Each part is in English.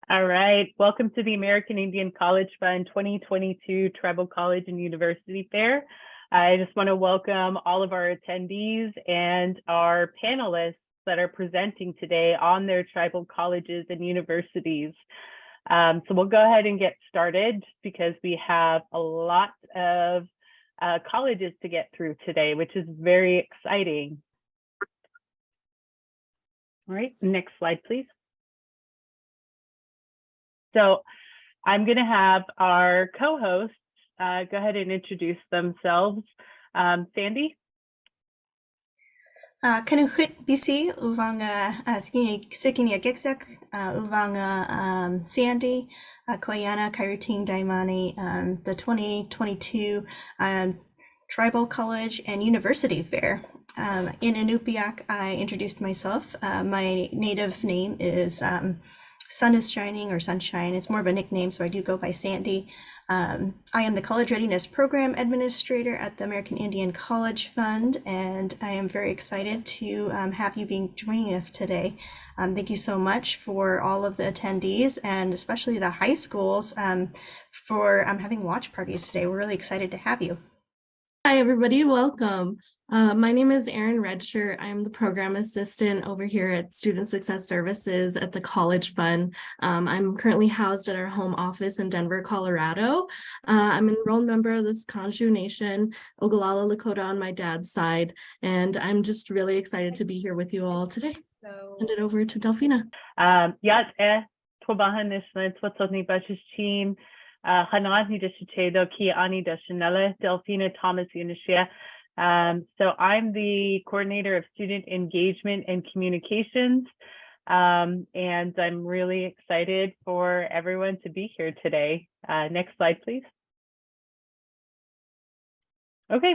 All right, welcome to the American Indian College Fund 2022 Tribal College and University Fair. I just want to welcome all of our attendees and our panelists that are presenting today on their tribal colleges and universities. So we'll go ahead and get started because we have a lot of colleges to get through today, which is very exciting. All right, next slide, please. So I'm going to have our co-hosts go ahead and introduce themselves. Sandy? Kanuhut BC, Uvanga Sikinia Gixek, Uvanga Sandy, Koyana Kairuting Daimani, the 2022 Tribal College and University Fair. In Inupiaq, I introduced myself. My native name is Sun is Shining or Sunshine. It's more of a nickname, so I do go by Sandy. I am the College Readiness Program Administrator at the American Indian College Fund, and I am very excited to have you joining us today. Thank you so much for all of the attendees, and especially the high schools for having watch parties today. We're really excited to have you. Hi, everybody. Welcome. My name is Erin Redshirt. I'm the program assistant over here at Student Success Services at the College Fund. I'm currently housed at our home office in Denver, Colorado. I'm an enrolled member of this Kanju Nation, Oglala Lakota on my dad's side, and I'm just really excited to be here with you all today. So hand it over to Delphina. Delphina Thomas Unishia. So I'm the coordinator of student engagement and communications, and I'm really excited for everyone to be here today. Next slide, please. Okay,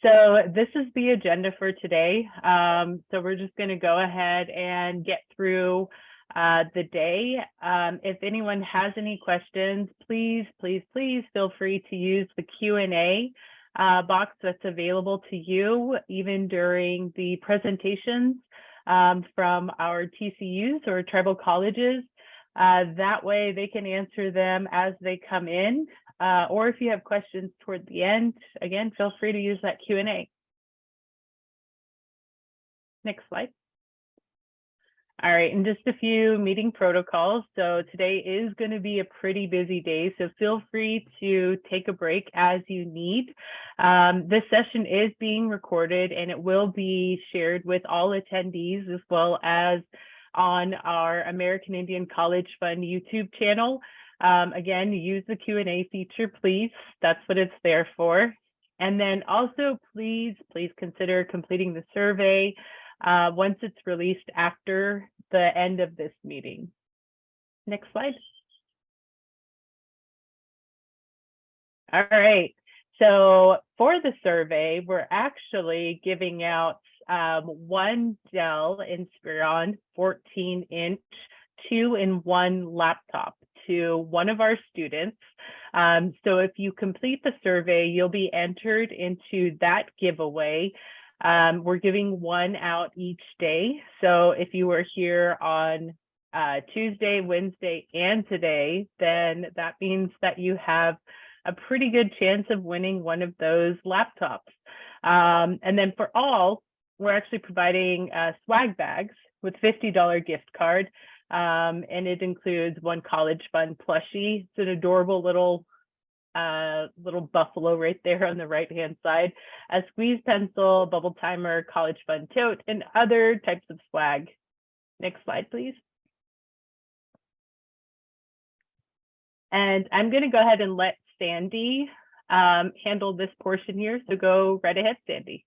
so this is the agenda for today. So we're just going to go ahead and get through the day. If anyone has any questions, please feel free to use the Q&A box that's available to you even during the presentations from our TCUs or tribal colleges. That way they can answer them as they come in, or if you have questions toward the end, again, feel free to use that Q&A. Next slide. All right, and just a few meeting protocols. So today is going to be a pretty busy day, so feel free to take a break as you need. This session is being recorded and it will be shared with all attendees as well as on our American Indian College Fund YouTube channel. Again, use the Q&A feature, please. That's what it's there for. And then also, please consider completing the survey once it's released after the end of this meeting. Next slide. All right, so for the survey, we're actually giving out one Dell Inspiron 14-inch 2-in-1 laptop to one of our students. So if you complete the survey, you'll be entered into that giveaway. We're giving one out each day. So if you were here on Tuesday, Wednesday, and today, then that means that you have a pretty good chance of winning one of those laptops. And then for all, we're actually providing swag bags with $50 gift card. And it includes one College Fund plushie. It's an adorable little buffalo right there on the right hand side, a squeeze pencil, bubble timer, College Fund tote, and other types of swag. Next slide, please. And I'm going to go ahead and let Sandy handle this portion here. So go right ahead, Sandy.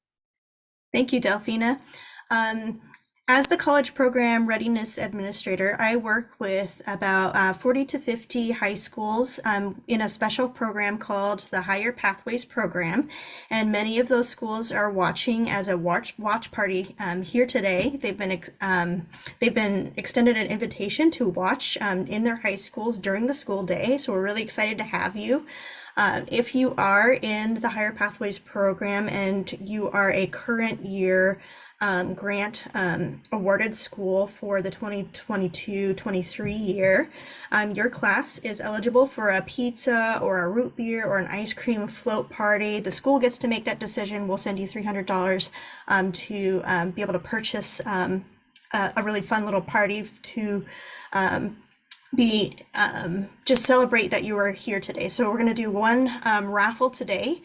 Thank you, Delphina. As the College Program Readiness Administrator, I work with about 40 to 50 high schools in a special program called the Higher Pathways Program. And many of those schools are watching as a watch party here today. They've been extended an invitation to watch in their high schools during the school day. So we're really excited to have you. If you are in the Higher Pathways program and you are a current year grant awarded school for the 2022-23 year, your class is eligible for a pizza or a root beer or an ice cream float party. The school gets to make that decision. We'll send you $300 to be able to purchase a really fun little party to just celebrate that you are here today. So we're going to do one raffle today.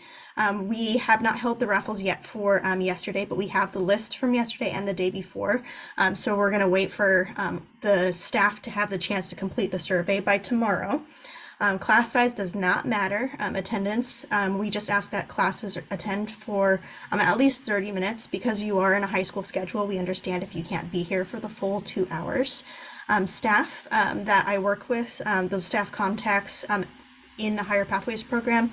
We have not held the raffles yet for yesterday, but we have the list from yesterday and the day before. So we're going to wait for the staff to have the chance to complete the survey by tomorrow. Class size does not matter. Attendance, we just ask that classes attend for at least 30 minutes because you are in a high school schedule. We understand if you can't be here for the full 2 hours. Staff that I work with, those staff contacts in the Higher Pathways program,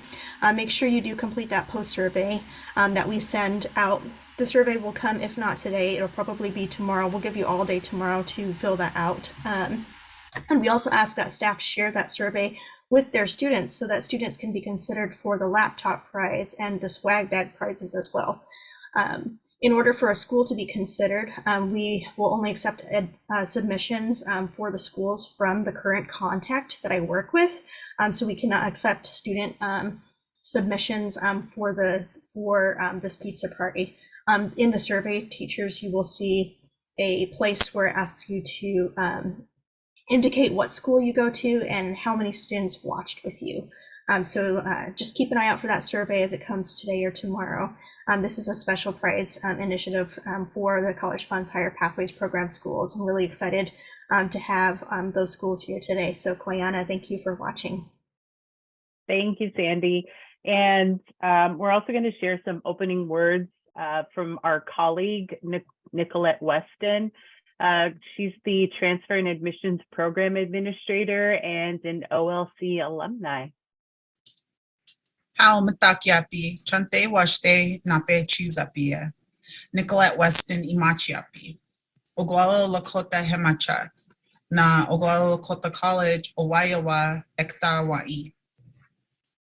make sure you do complete that post survey that we send out. The survey will come, if not today, it'll probably be tomorrow. We'll give you all day tomorrow to fill that out. And we also ask that staff share that survey with their students so that students can be considered for the laptop prize and the swag bag prizes as well. In order for a school to be considered, we will only accept submissions for the schools from the current contact that I work with. So we cannot accept student submissions for this pizza party. In the survey, teachers, you will see a place where it asks you to indicate what school you go to and how many students watched with you. So just keep an eye out for that survey as it comes today or tomorrow. This is a special prize initiative for the College Fund's Higher Pathways program schools. I'm really excited to have those schools here today. So Koyana, thank you for watching. Thank you, Sandy. And we're also going to share some opening words from our colleague, Nicolette Weston. She's the Transfer and Admissions Program Administrator and an OLC alumni. How matakiapi, chante washte nape chuzapia. Nicolette Weston imachiapi. Ogwalo Lakota Hemacha. Na Ogwalo Lakota College, Owayawa Ektawa'i.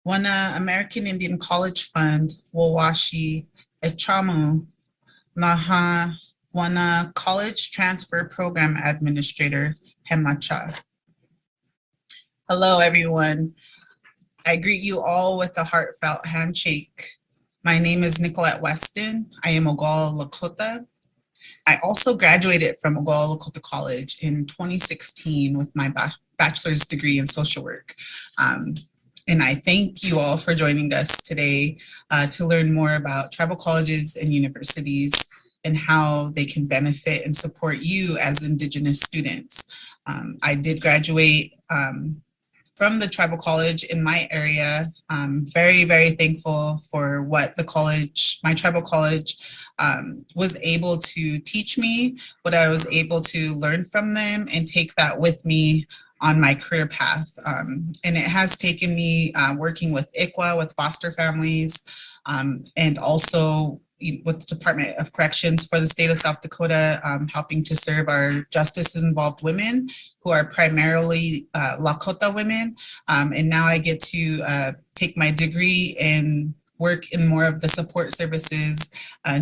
Wana American Indian College Fund, Wawashi Echamu. Naha Wana College Transfer Program Administrator, Hemacha. Hello, everyone. I greet you all with a heartfelt handshake. My name is Nicolette Weston. I am Oglala Lakota. I also graduated from Oglala Lakota College in 2016 with my bachelor's degree in social work. And I thank you all for joining us today to learn more about tribal colleges and universities and how they can benefit and support you as Indigenous students. I did graduate from the tribal college in my area. I'm very, very thankful for what the college, my tribal college, was able to teach me, what I was able to learn from them and take that with me on my career path. And it has taken me working with ICWA, with foster families, and also with the Department of Corrections for the state of South Dakota, helping to serve our justice-involved women who are primarily Lakota women. And now I get to take my degree and work in more of the support services,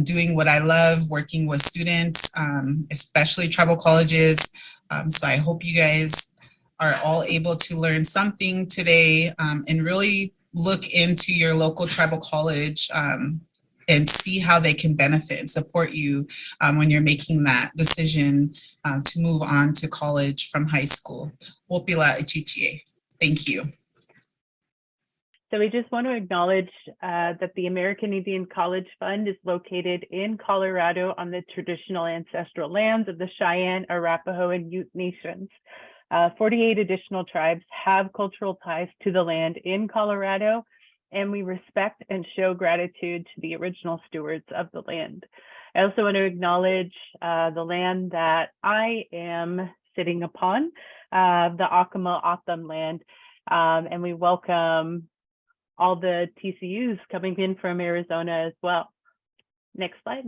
doing what I love, working with students, especially tribal colleges. So I hope you guys are all able to learn something today and really look into your local tribal college and see how they can benefit and support you when you're making that decision to move on to college from high school. Wopila ichichie. Thank you. So we just want to acknowledge that the American Indian College Fund is located in Colorado on the traditional ancestral lands of the Cheyenne, Arapaho, and Ute Nations. 48 additional tribes have cultural ties to the land in Colorado, and we respect and show gratitude to the original stewards of the land. I also want to acknowledge the land that I am sitting upon, the Acoma O'odham land, and we welcome all the TCUs coming in from Arizona as well. Next slide.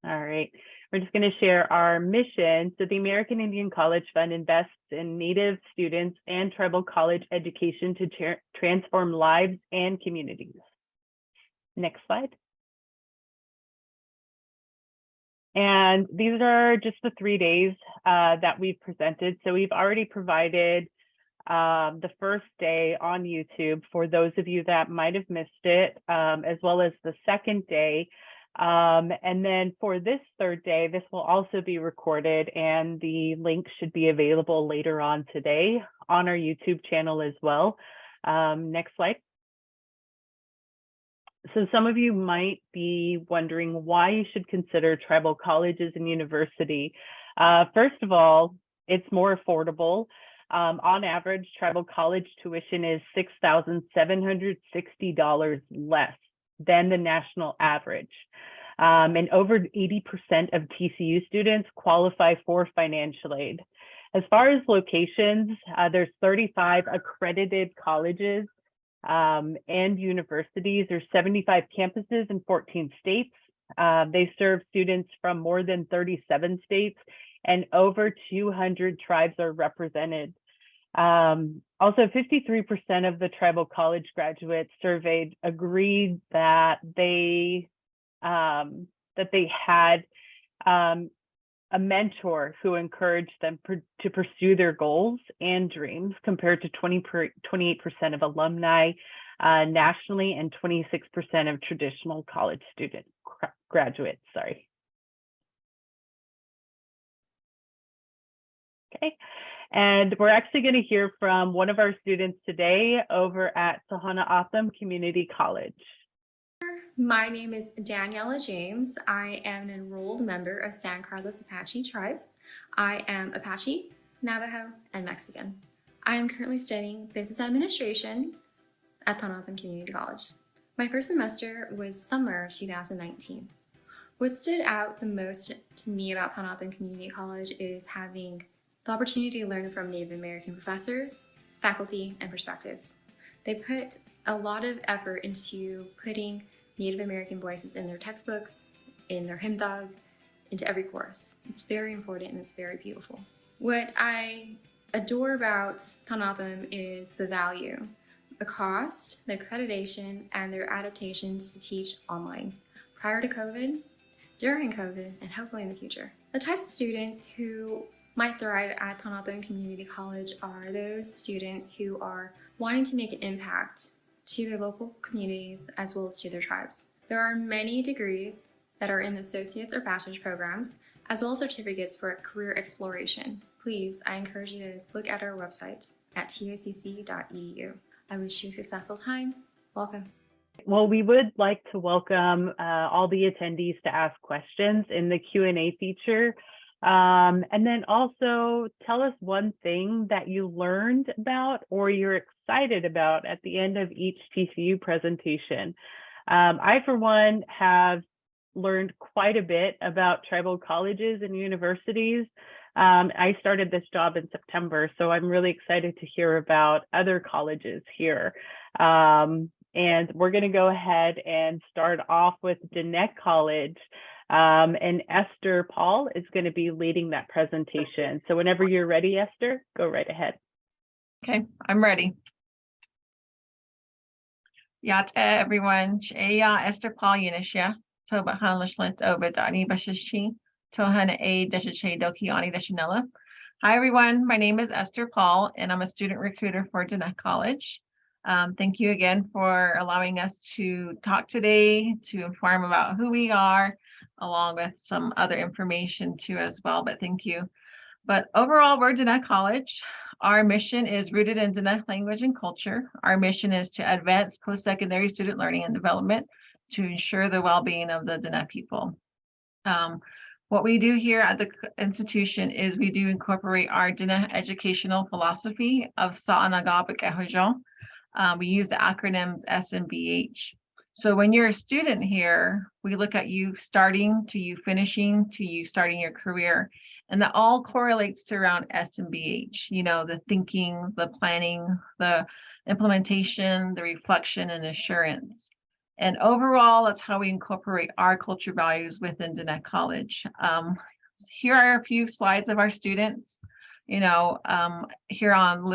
All right. We're just going to share our mission. So the American Indian College Fund invests in Native students and tribal college education to transform lives and communities. Next slide. And these are just the 3 days that we've presented. So we've already provided the first day on YouTube for those of you that might have missed it, as well as the second day. And then for this third day, this will also be recorded, and the link should be available later on today on our YouTube channel as well. Next slide. So some of you might be wondering why you should consider tribal colleges and university. First of all, it's more affordable. On average, tribal college tuition is $6,760 less than the national average. And over 80% of TCU students qualify for financial aid. As far as locations, there's 35 accredited colleges and universities. There's 75 campuses in 14 states. They serve students from more than 37 states, and over 200 tribes are represented. Also, 53% of the tribal college graduates surveyed agreed that they had a mentor who encouraged them to pursue their goals and dreams, compared to 28% of alumni nationally and 26% of traditional college student graduates. Sorry. Okay. And we're actually going to hear from one of our students today over at Tohono Community College. My name is Daniela James. I am an enrolled member of San Carlos Apache tribe. I am Apache, Navajo, and Mexican. I am currently studying business administration at Tohono Community College. My first semester was summer of 2019. What stood out the most to me about Tohono Community College is having the opportunity to learn from Native American professors, faculty, and perspectives. They put a lot of effort into putting Native American voices in their textbooks, in their hymn dog, into every course. It's very important and it's very beautiful. What I adore about Tohono is the value, the cost, the accreditation, and their adaptations to teach online prior to COVID, during COVID, and hopefully in the future. The types of students who might thrive at Tohono Community College are those students who are wanting to make an impact to their local communities as well as to their tribes. There are many degrees that are in associate's or bachelor's programs, as well as certificates for career exploration. Please, I encourage you to look at our website at tocc.edu. I wish you a successful time. Welcome. Well, we would like to welcome all the attendees to ask questions in the Q&A feature. And then also tell us one thing that you learned about or you're excited about at the end of each TCU presentation. I, for one, have learned quite a bit about tribal colleges and universities. I started this job in September, so I'm really excited to hear about other colleges here. And we're going to go ahead and start off with Dine College. And Esther Paul is going to be leading that presentation. So whenever you're ready, Esther, go right ahead. Okay, I'm ready. Yat everyone, Esther Paul Unisha, Toba Hanlishlet over Dani Bashishi, Tohana A Deshache Doki Ani Deshanella. Hi everyone, my name is Esther Paul and I'm a student recruiter for Dine College. Thank you again for allowing us to talk today, to inform about who we are, along with some other information too as well, but thank you. But overall, we're Dine College. Our mission is rooted in Dine language and culture. Our mission is to advance post-secondary student learning and development to ensure the well-being of the Dine people. What we do here at the institution is we do incorporate our Dine educational philosophy of Sa'anagabik Ehojon. We use the acronyms SMBH. So when you're a student here, we look at you starting to you finishing to you starting your career. And that all correlates to around SMBH, you know, the thinking, the planning, the implementation, the reflection, and assurance. And overall, that's how we incorporate our culture values within Dine College. Here are a few slides of our students. Here on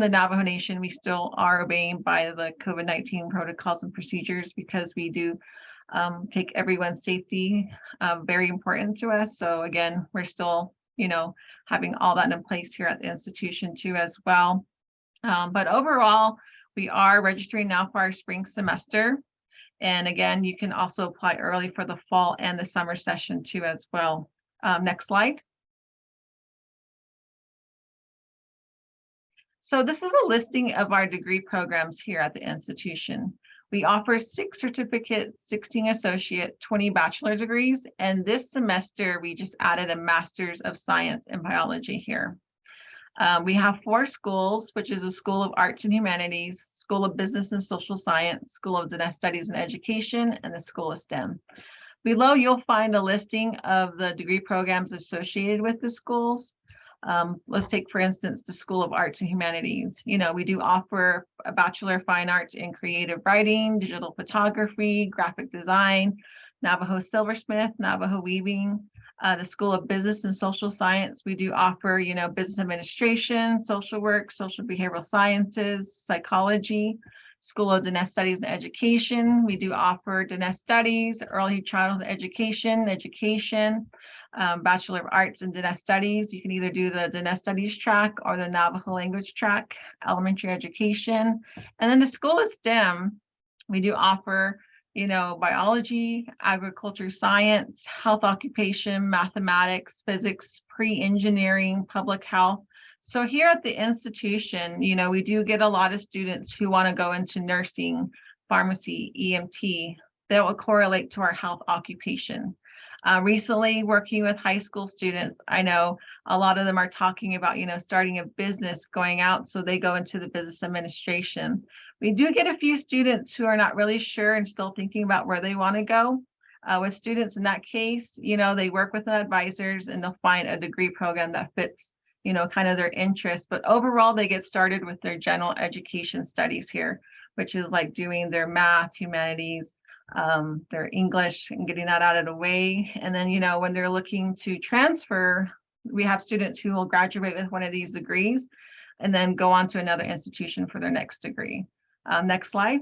the Navajo Nation, we still are obeying by the COVID-19 protocols and procedures because we do take everyone's safety very important to us. So again, we're still, having all that in place here at the institution too as well. But overall, we are registering now for our spring semester. And again, you can also apply early for the fall and the summer session too as well. Next slide. So this is a listing of our degree programs here at the institution. We offer 6 certificates, 16 associate, 20 bachelor degrees, and this semester we just added a Master's of Science in Biology here. We have 4 schools, which is a School of Arts and Humanities, School of Business and Social Science, School of Dine Studies and Education, and the School of STEM. Below, you'll find a listing of the degree programs associated with the schools. Let's take, for instance, the School of Arts and Humanities. We do offer a Bachelor of Fine Arts in Creative Writing, Digital Photography, Graphic Design, Navajo Silversmith, Navajo Weaving. The School of Business and Social Science, we do offer, Business Administration, Social Work, Social Behavioral Sciences, Psychology. School of Dine Studies and Education, we do offer Dine Studies, Early Childhood Education, Bachelor of Arts in Dine Studies. You can either do the Dine Studies track or the Navajo language track, Elementary Education. And then the School of STEM, we do offer, biology, agriculture, science, health occupation, mathematics, physics, pre-engineering, public health. So here at the institution, we do get a lot of students who want to go into nursing, pharmacy, EMT. That will correlate to our health occupation. Recently working with high school students, I know a lot of them are talking about, starting a business, going out, so they go into the business administration. We do get a few students who are not really sure and still thinking about where they want to go. With students in that case, they work with advisors and they'll find a degree program that fits, kind of their interests. But overall, they get started with their general education studies here, which is like doing their math, humanities, their English, and getting that out of the way. And then, when they're looking to transfer, we have students who will graduate with one of these degrees and then go on to another institution for their next degree. Next slide.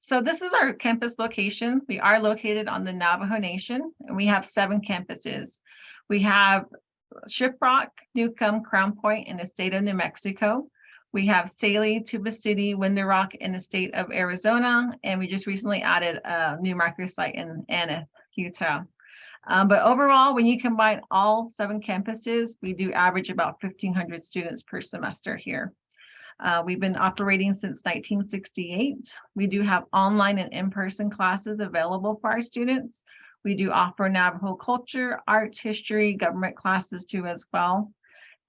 So this is our campus location. We are located on the Navajo Nation, and we have 7 campuses. We have Shiprock, Newcomb, Crown Point in the state of New Mexico. We have Saley, Tuba City, Window Rock in the state of Arizona, and we just recently added a new marker site in Aneth, Utah. But overall, when you combine all 7 campuses, we do average about 1,500 students per semester here. We've been operating since 1968. We do have online and in-person classes available for our students. We do offer Navajo culture, art, history, government classes too as well.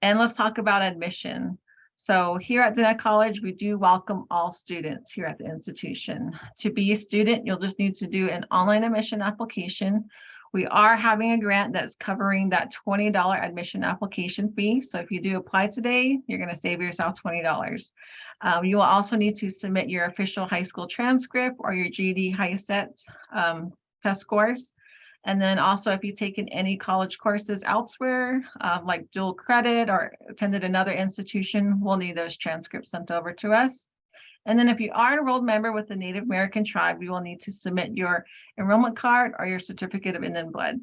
And let's talk about admission. So here at Dine College, we do welcome all students here at the institution. To be a student, you'll just need to do an online admission application. We are having a grant that's covering that $20 admission application fee. So if you do apply today, you're going to save yourself $20. You will also need to submit your official high school transcript or your GED HiSET test scores. And then also, if you've taken any college courses elsewhere, like dual credit or attended another institution, we'll need those transcripts sent over to us. And then if you are an enrolled member with the Native American tribe, you will need to submit your enrollment card or your certificate of Indian blood.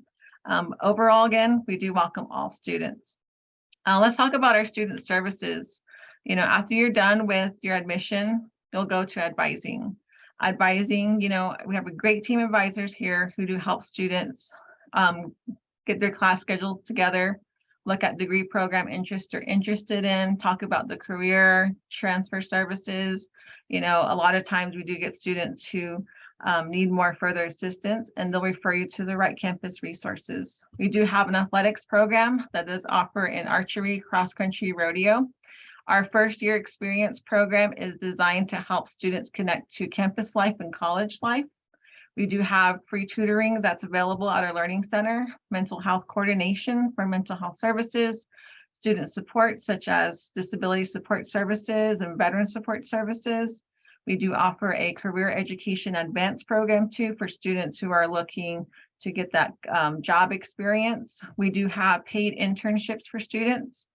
Overall, again, we do welcome all students. Let's talk about our student services. After you're done with your admission, you'll go to advising. Advising, we have a great team of advisors here who do help students get their class scheduled together, look at degree program interest they're interested in, talk about the career transfer services. A lot of times we do get students who need more further assistance, and they'll refer you to the right campus resources. We do have an athletics program that does offer an archery, cross-country, rodeo. Our first year experience program is designed to help students connect to campus life and college life. We do have free tutoring that's available at our Learning Center, mental health coordination for mental health services, student support such as disability support services and veteran support services. We do offer a career education advanced program too for students who are looking to get that job experience. We do have paid internships for students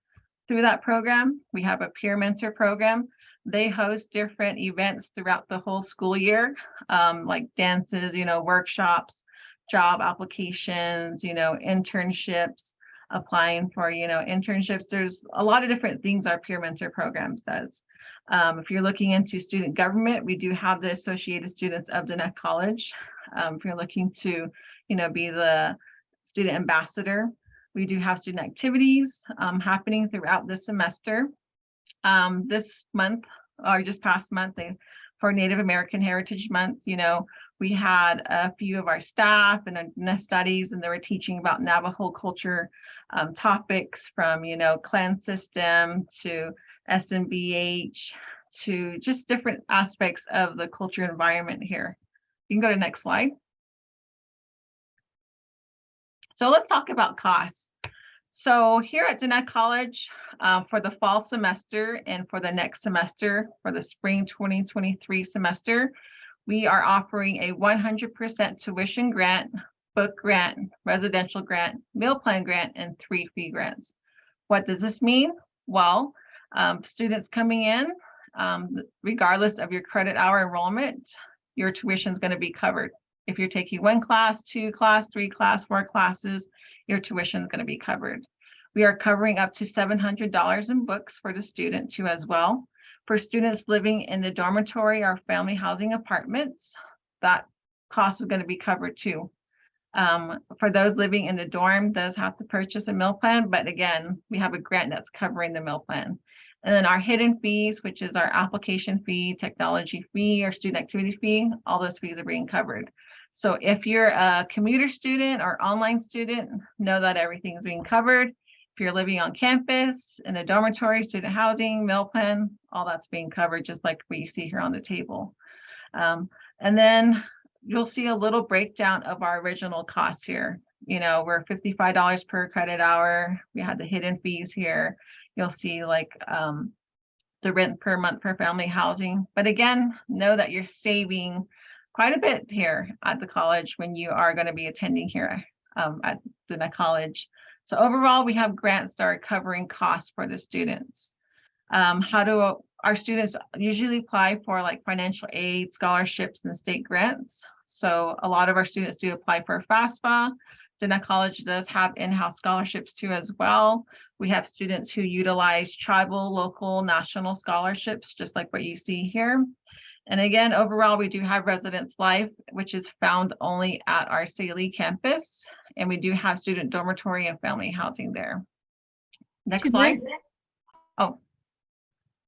through that program. We have a peer mentor program. They host different events throughout the whole school year, like dances, workshops, job applications, internships, applying for, internships. There's a lot of different things our peer mentor program does. If you're looking into student government, we do have the Associated Students of Dine College. If you're looking to, be the student ambassador, we do have student activities happening throughout the semester. This month, or just past month, for Native American Heritage Month, we had a few of our staff and studies, and they were teaching about Navajo culture topics from, clan system to SMBH to just different aspects of the culture environment here. You can go to the next slide. So let's talk about costs. So here at Dine College, for the fall semester and for the next semester, for the spring 2023 semester, we are offering a 100% tuition grant, book grant, residential grant, meal plan grant, and 3 fee grants. What does this mean? Well, students coming in, regardless of your credit hour enrollment, your tuition is going to be covered. If you're taking 1 class, 2 class, 3 class, 4 classes, your tuition is going to be covered. We are covering up to $700 in books for the student too as well. For students living in the dormitory or family housing apartments, that cost is going to be covered too. For those living in the dorm, does have to purchase a meal plan, but again, we have a grant that's covering the meal plan. And then our hidden fees, which is our application fee, technology fee, or student activity fee, all those fees are being covered. So if you're a commuter student or online student, know that everything's being covered. If you're living on campus, in a dormitory, student housing, meal plan, all that's being covered, just like what you see here on the table. And then you'll see a little breakdown of our original costs here. We're $55 per credit hour. We had the hidden fees here. You'll see like the rent per month for family housing. But again, know that you're saving quite a bit here at the college when you are going to be attending here at Dine College. So overall, we have grants that are covering costs for the students. How do our students usually apply for like financial aid, scholarships, and state grants? So a lot of our students do apply for FAFSA. Dine College does have in-house scholarships too as well. We have students who utilize tribal, local, national scholarships, just like what you see here. And again, overall, we do have Residence Life, which is found only at our Saley campus. And we do have student dormitory and family housing there. Next slide. Oh,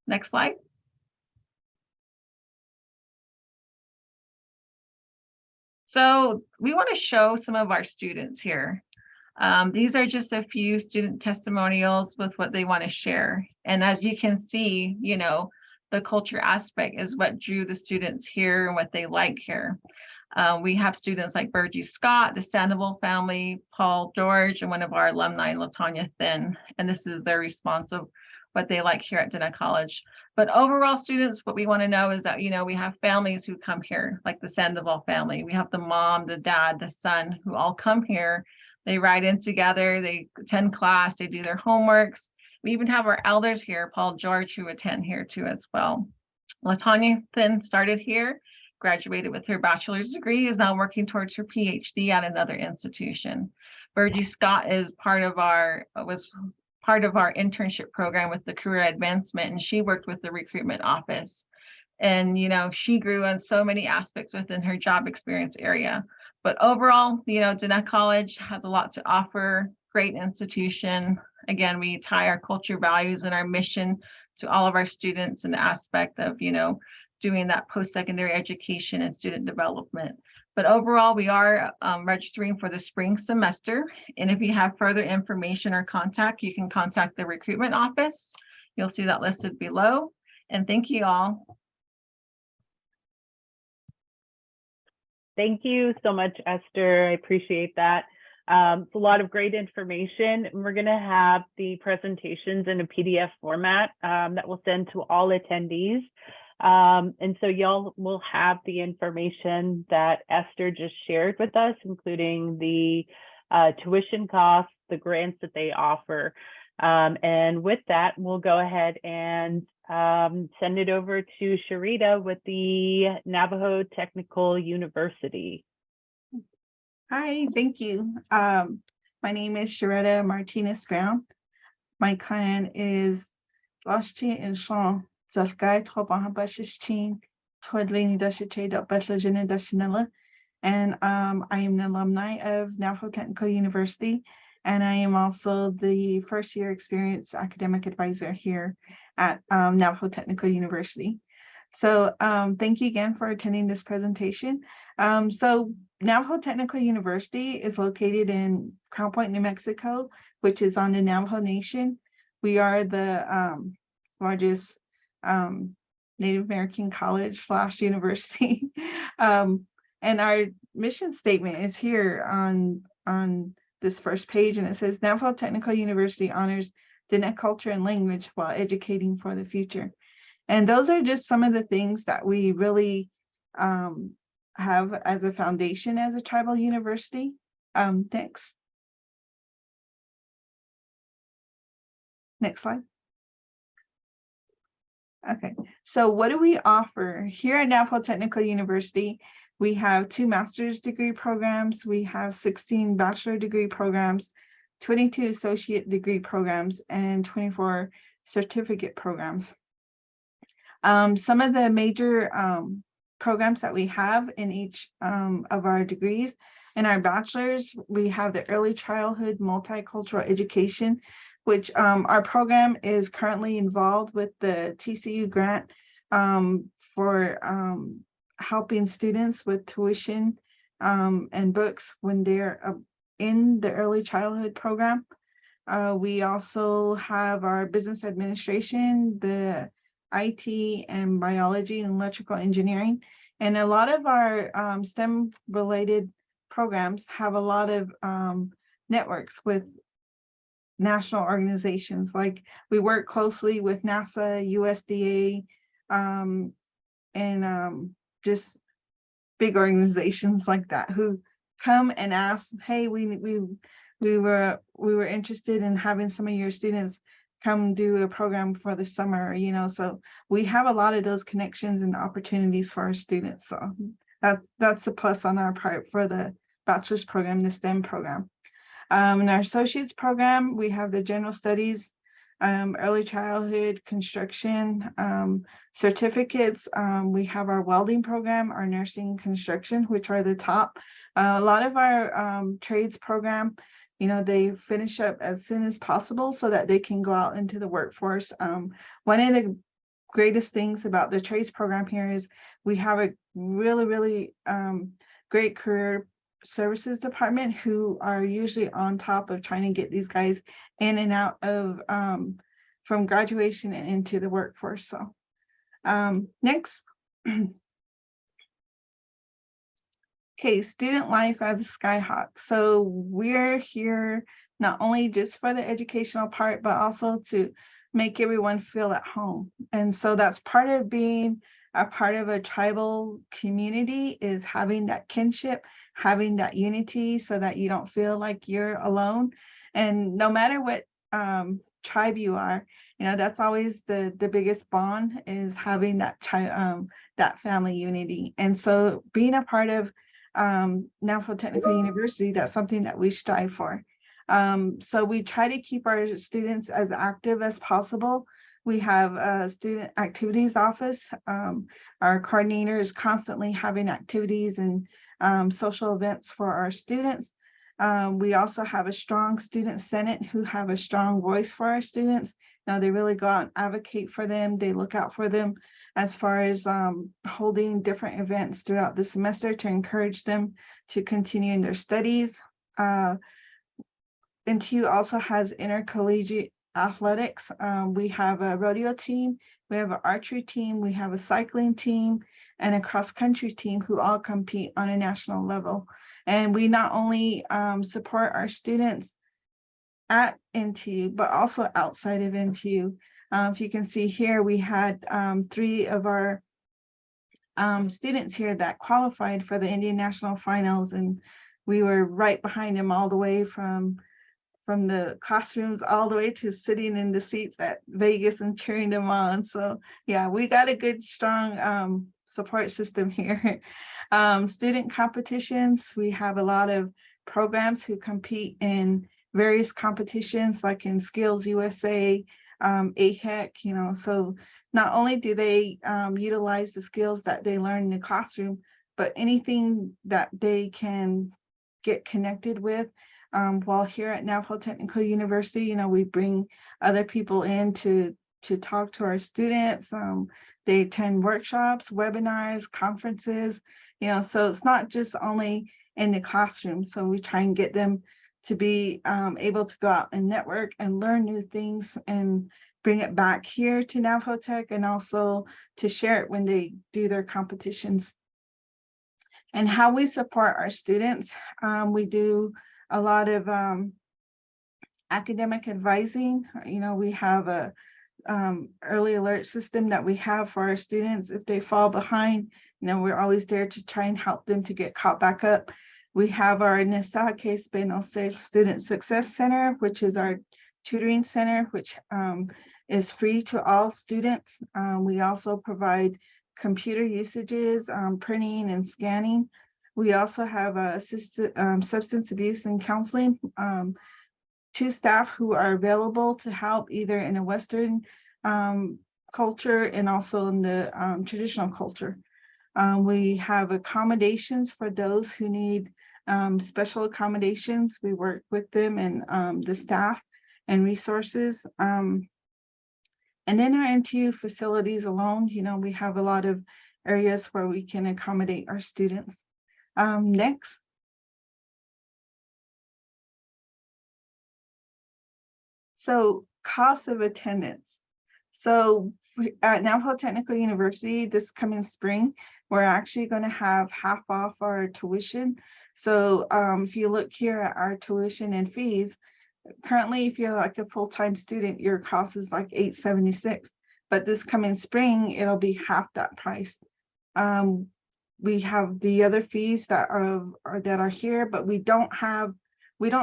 next slide. So we want to show some of our students here. These are just a few student testimonials with what they want to share. And as you can see, the culture aspect is what drew the students here and what they like here. We have students like Virgie Scott, the Sandoval family, Paul George, and one of our alumni, LaTanya Thin. And this is their response of what they like here at Dine College. But overall, students, what we want to know is that, we have families who come here, like the Sandoval family. We have the mom, the dad, the son, who all come here. They ride in together, they attend class, they do their homeworks. We even have our elders here, Paul George, who attend here too as well. LaTanya Thin started here, graduated with her bachelor's degree, is now working towards her PhD at another institution. Virgie Scott was part of our internship program with the career advancement, and she worked with the recruitment office. And, she grew in so many aspects within her job experience area. But overall, Dine College has a lot to offer, great institution. Again, we tie our culture, values, and our mission to all of our students in the aspect of, doing that post-secondary education and student development. But overall, we are registering for the spring semester. And if you have further information or contact, you can contact the recruitment office. You'll see that listed below. And thank you all. Thank you so much, Esther. I appreciate that. It's a lot of great information. We're going to have the presentations in a PDF format that we'll send to all attendees. And so y'all will have the information that Esther just shared with us, including the tuition costs, the grants that they offer. And with that, we'll go ahead and send it over to Sharita with the Navajo Technical University. Hi, thank you. My name is Sharita Martinez Brown. My client is Lashti and Sean Zafgai Tropahabashishtin Twadlini Dashiche Batlajina Dashinella. And I am an alumni of Navajo Technical University. And I am also the first year experience academic advisor here at Navajo Technical University. So thank you again for attending this presentation. So Navajo Technical University is located in Crown Point, New Mexico, which is on the Navajo Nation. We are the largest Native American college / university. And our mission statement is here on this first page, and it says Navajo Technical University honors Diné culture and language while educating for the future. And those are just some of the things that we really have as a foundation as a tribal university. Next slide. Okay, so what do we offer? Here at Navajo Technical University, we have 2 master's degree programs, we have 16 bachelor degree programs, 22 associate degree programs, and 24 certificate programs. Some of the major programs that we have in each of our degrees. In our bachelor's, we have the early childhood multicultural education, which our program is currently involved with the TCU grant for helping students with tuition and books when they're in the early childhood program. We also have our business administration, the IT and biology and electrical engineering. And a lot of our STEM related programs have a lot of networks with national organizations. Like we work closely with NASA, USDA, and just big organizations like that who come and ask, hey, we were interested in having some of your students come do a program for the summer, you know. So we have a lot of those connections and opportunities for our students. So that's a plus on our part for the bachelor's program, the STEM program. In our associate's program, we have the general studies, early childhood, construction, certificates. We have our welding program, our nursing, construction, which are the top. A lot of our trades program, you know, they finish up as soon as possible so that they can go out into the workforce. One of the greatest things about the trades program here is we have a really great career services department who are usually on top of trying to get these guys in and out of from graduation and into the workforce. So next. Okay, student life as a Skyhawk. So we're here not only just for the educational part, but also to make everyone feel at home. And so that's part of being a part of a tribal community, is having that kinship, having that unity so that you don't feel like you're alone. And no matter what tribe you are, you know, that's always the biggest bond, is having that that family unity. And so being a part of Navajo Technical University, that's something that we strive for. So we try to keep our students as active as possible. We have a student activities office. Our coordinator is constantly having activities and social events for our students. We also have a strong student senate who have a strong voice for our students. Now they really go out and advocate for them. They look out for them as far as holding different events throughout the semester to encourage them to continue in their studies. NTU also has intercollegiate athletics. We have a rodeo team, we have an archery team, we have a cycling team, and a cross-country team who all compete on a national level. And we not only support our students at NTU, but also outside of NTU. If you can see here, we had 3 of our students here that qualified for the Indian National Finals, and we were right behind them all the way from the classrooms all the way to sitting in the seats at Vegas and cheering them on. So yeah, we got a good, strong support system here. Student competitions, we have a lot of programs who compete in various competitions like in Skills USA, AHEC, so not only do they utilize the skills that they learn in the classroom, but anything that they can get connected with. While here at Navajo Technical University, we bring other people in to talk to our students. They attend workshops, webinars, conferences, so it's not just only in the classroom. So we try and get them to be able to go out and network and learn new things and bring it back here to Navajo Tech, and also to share it when they do their competitions. And how we support our students, we do a lot of academic advising. We have a early alert system that we have for our students. If they fall behind, we're always there to try and help them to get caught back up. We have our Ilisagvik College Student Success Center, which is our tutoring center, which is free to all students. We also provide computer usages, printing and scanning. We also have substance abuse and counseling, 2 staff who are available to help either in a Western culture and also in the traditional culture. We have accommodations for those who need special accommodations. We work with them and the staff and resources. And in our NTU facilities alone, we have a lot of areas where we can accommodate our students. Next. So cost of attendance. So at Navajo Technical University this coming spring, we're actually going to have half off our tuition. So if you look here at our tuition and fees, currently, if you're like a full-time student, your cost is like $876. But this coming spring, it'll be half that price. We have the other fees that are here, but we don't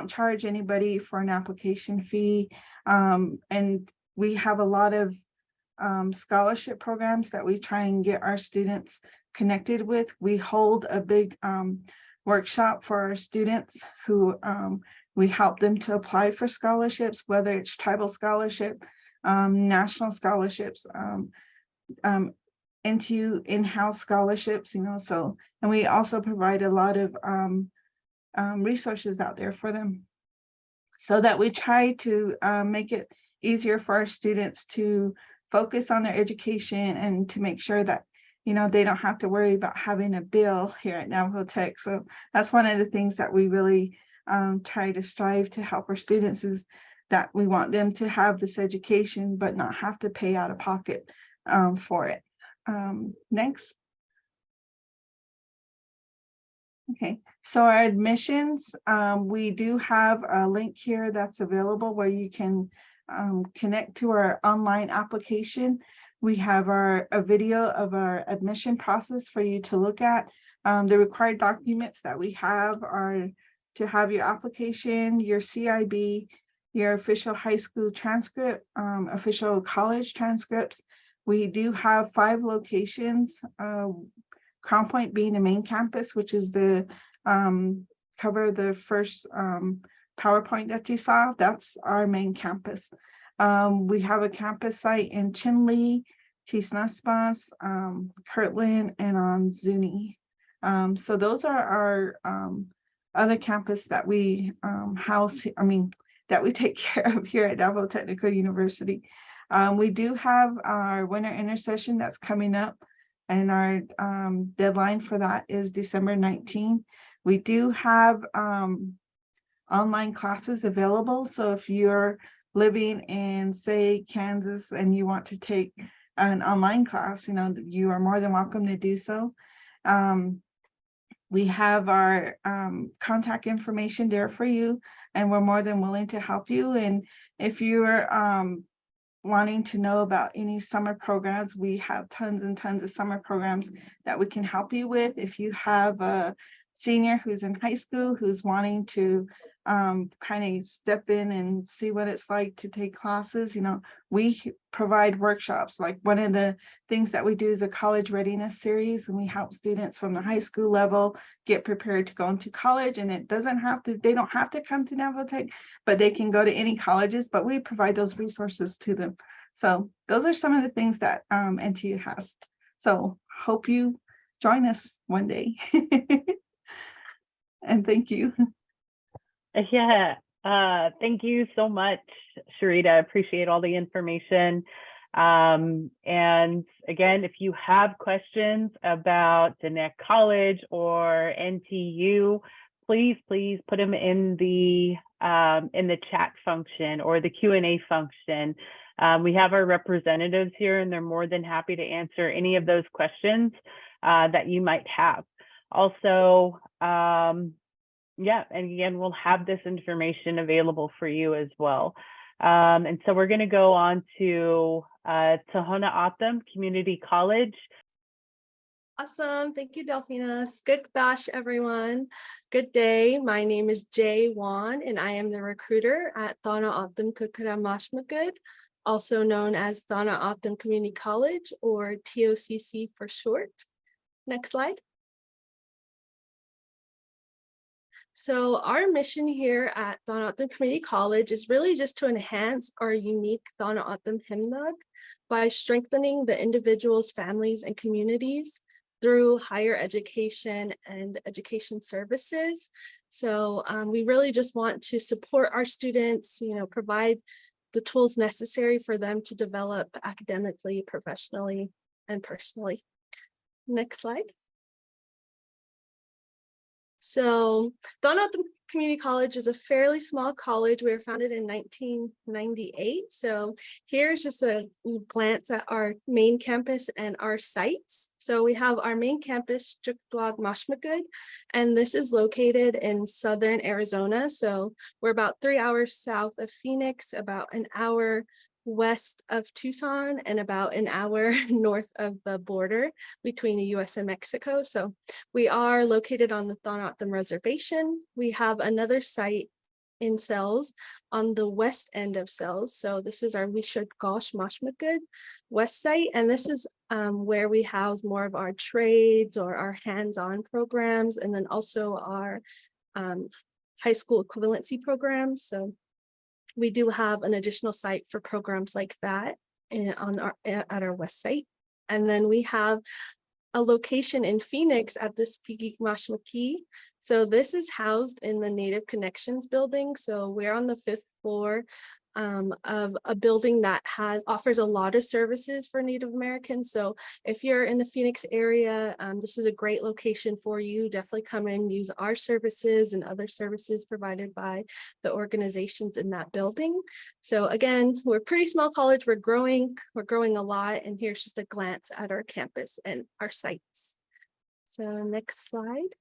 charge anybody for an application fee. And we have a lot of scholarship programs that we try and get our students connected with. We hold a big workshop for our students who we help them to apply for scholarships, whether it's tribal scholarship, national scholarships, into in-house scholarships, so, and we also provide a lot of resources out there for them, so that we try to make it easier for our students to focus on their education and to make sure that they don't have to worry about having a bill here at Navajo Tech. So that's one of the things that we really try to strive to help our students, is that we want them to have this education but not have to pay out of pocket for it. Next. Okay, so our admissions, we do have a link here that's available where you can connect to our online application. We have a video of our admission process for you to look at. The required documents that we have are to have your application, your CIB, your official high school transcript, official college transcripts. We do have 5 locations, Crown Point being the main campus, which is the cover the first PowerPoint that you saw. That's our main campus. We have a campus site in Chinle, Tisnaspas, Kirtland, and on Zuni. So those are our other campus that we that we take care of here at Navajo Technical University. We do have our winter intersession that's coming up, and our deadline for that is December 19. We do have online classes available. So if you're living in, say, Kansas, and you want to take an online class, you are more than welcome to do so. We have our contact information there for you, and we're more than willing to help you. And if you're wanting to know about any summer programs, we have tons and tons of summer programs that we can help you with. If you have a senior who's in high school who's wanting to kind of step in and see what it's like to take classes, you know, we provide workshops. Like one of the things that we do is a college readiness series, and we help students from the high school level get prepared to go into college. And it doesn't have to, they don't have to come to Navajo Tech, but they can go to any colleges, but we provide those resources to them. So those are some of the things that NTU has. So hope you join us one day. And thank you. Yeah, thank you so much, Sharita. I appreciate all the information. And again, if you have questions about Dine College or NTU, please put them in the chat function or the Q&A function. We have our representatives here, and they're more than happy to answer any of those questions that you might have. Also, yeah, and again, we'll have this information available for you as well. And so we're going to go on to Tohono O'odham Community College. Awesome. Thank you, Delphina. Skuk everyone. Good day. My name is Jay Wan, and I am the recruiter at Tohono O'odham Kukuramashmagud, also known as Tohono O'odham Community College, or TOCC for short. Next slide. So our mission here at Tohono O'odham Community College is really just to enhance our unique Tohono O'odham himnag by strengthening the individuals, families, and communities through higher education and education services. So we really just want to support our students, you know, provide the tools necessary for them to develop academically, professionally, and personally. Next slide. So Tohono O'odham Community College is a fairly small college. We were founded in 1998. So here's just a glance at our main campus and our sites. So we have our main campus, Mashmagud, and this is located in southern Arizona. So we're about 3 hours south of Phoenix, about an hour west of Tucson, and about an hour north of the border between the US and Mexico. So we are located on the Tohono O'odham Reservation. We have another site in Sells on the west end of Sells. So this is our Ilisagvik Mashmagud west site, and this is where we house more of our trades or our hands-on programs, and then also our high school equivalency programs. So we do have an additional site for programs like that at our west site. And then we have a location in Phoenix at the Skigik Mashmaki. So this is housed in the Native Connections building. So we're on the 5th floor of a building that offers a lot of services for Native Americans. So if you're in the Phoenix area, this is a great location for you. Definitely come and use our services and other services provided by the organizations in that building. So again, we're a pretty small college. We're growing a lot. And here's just a glance at our campus and our sites. So next slide.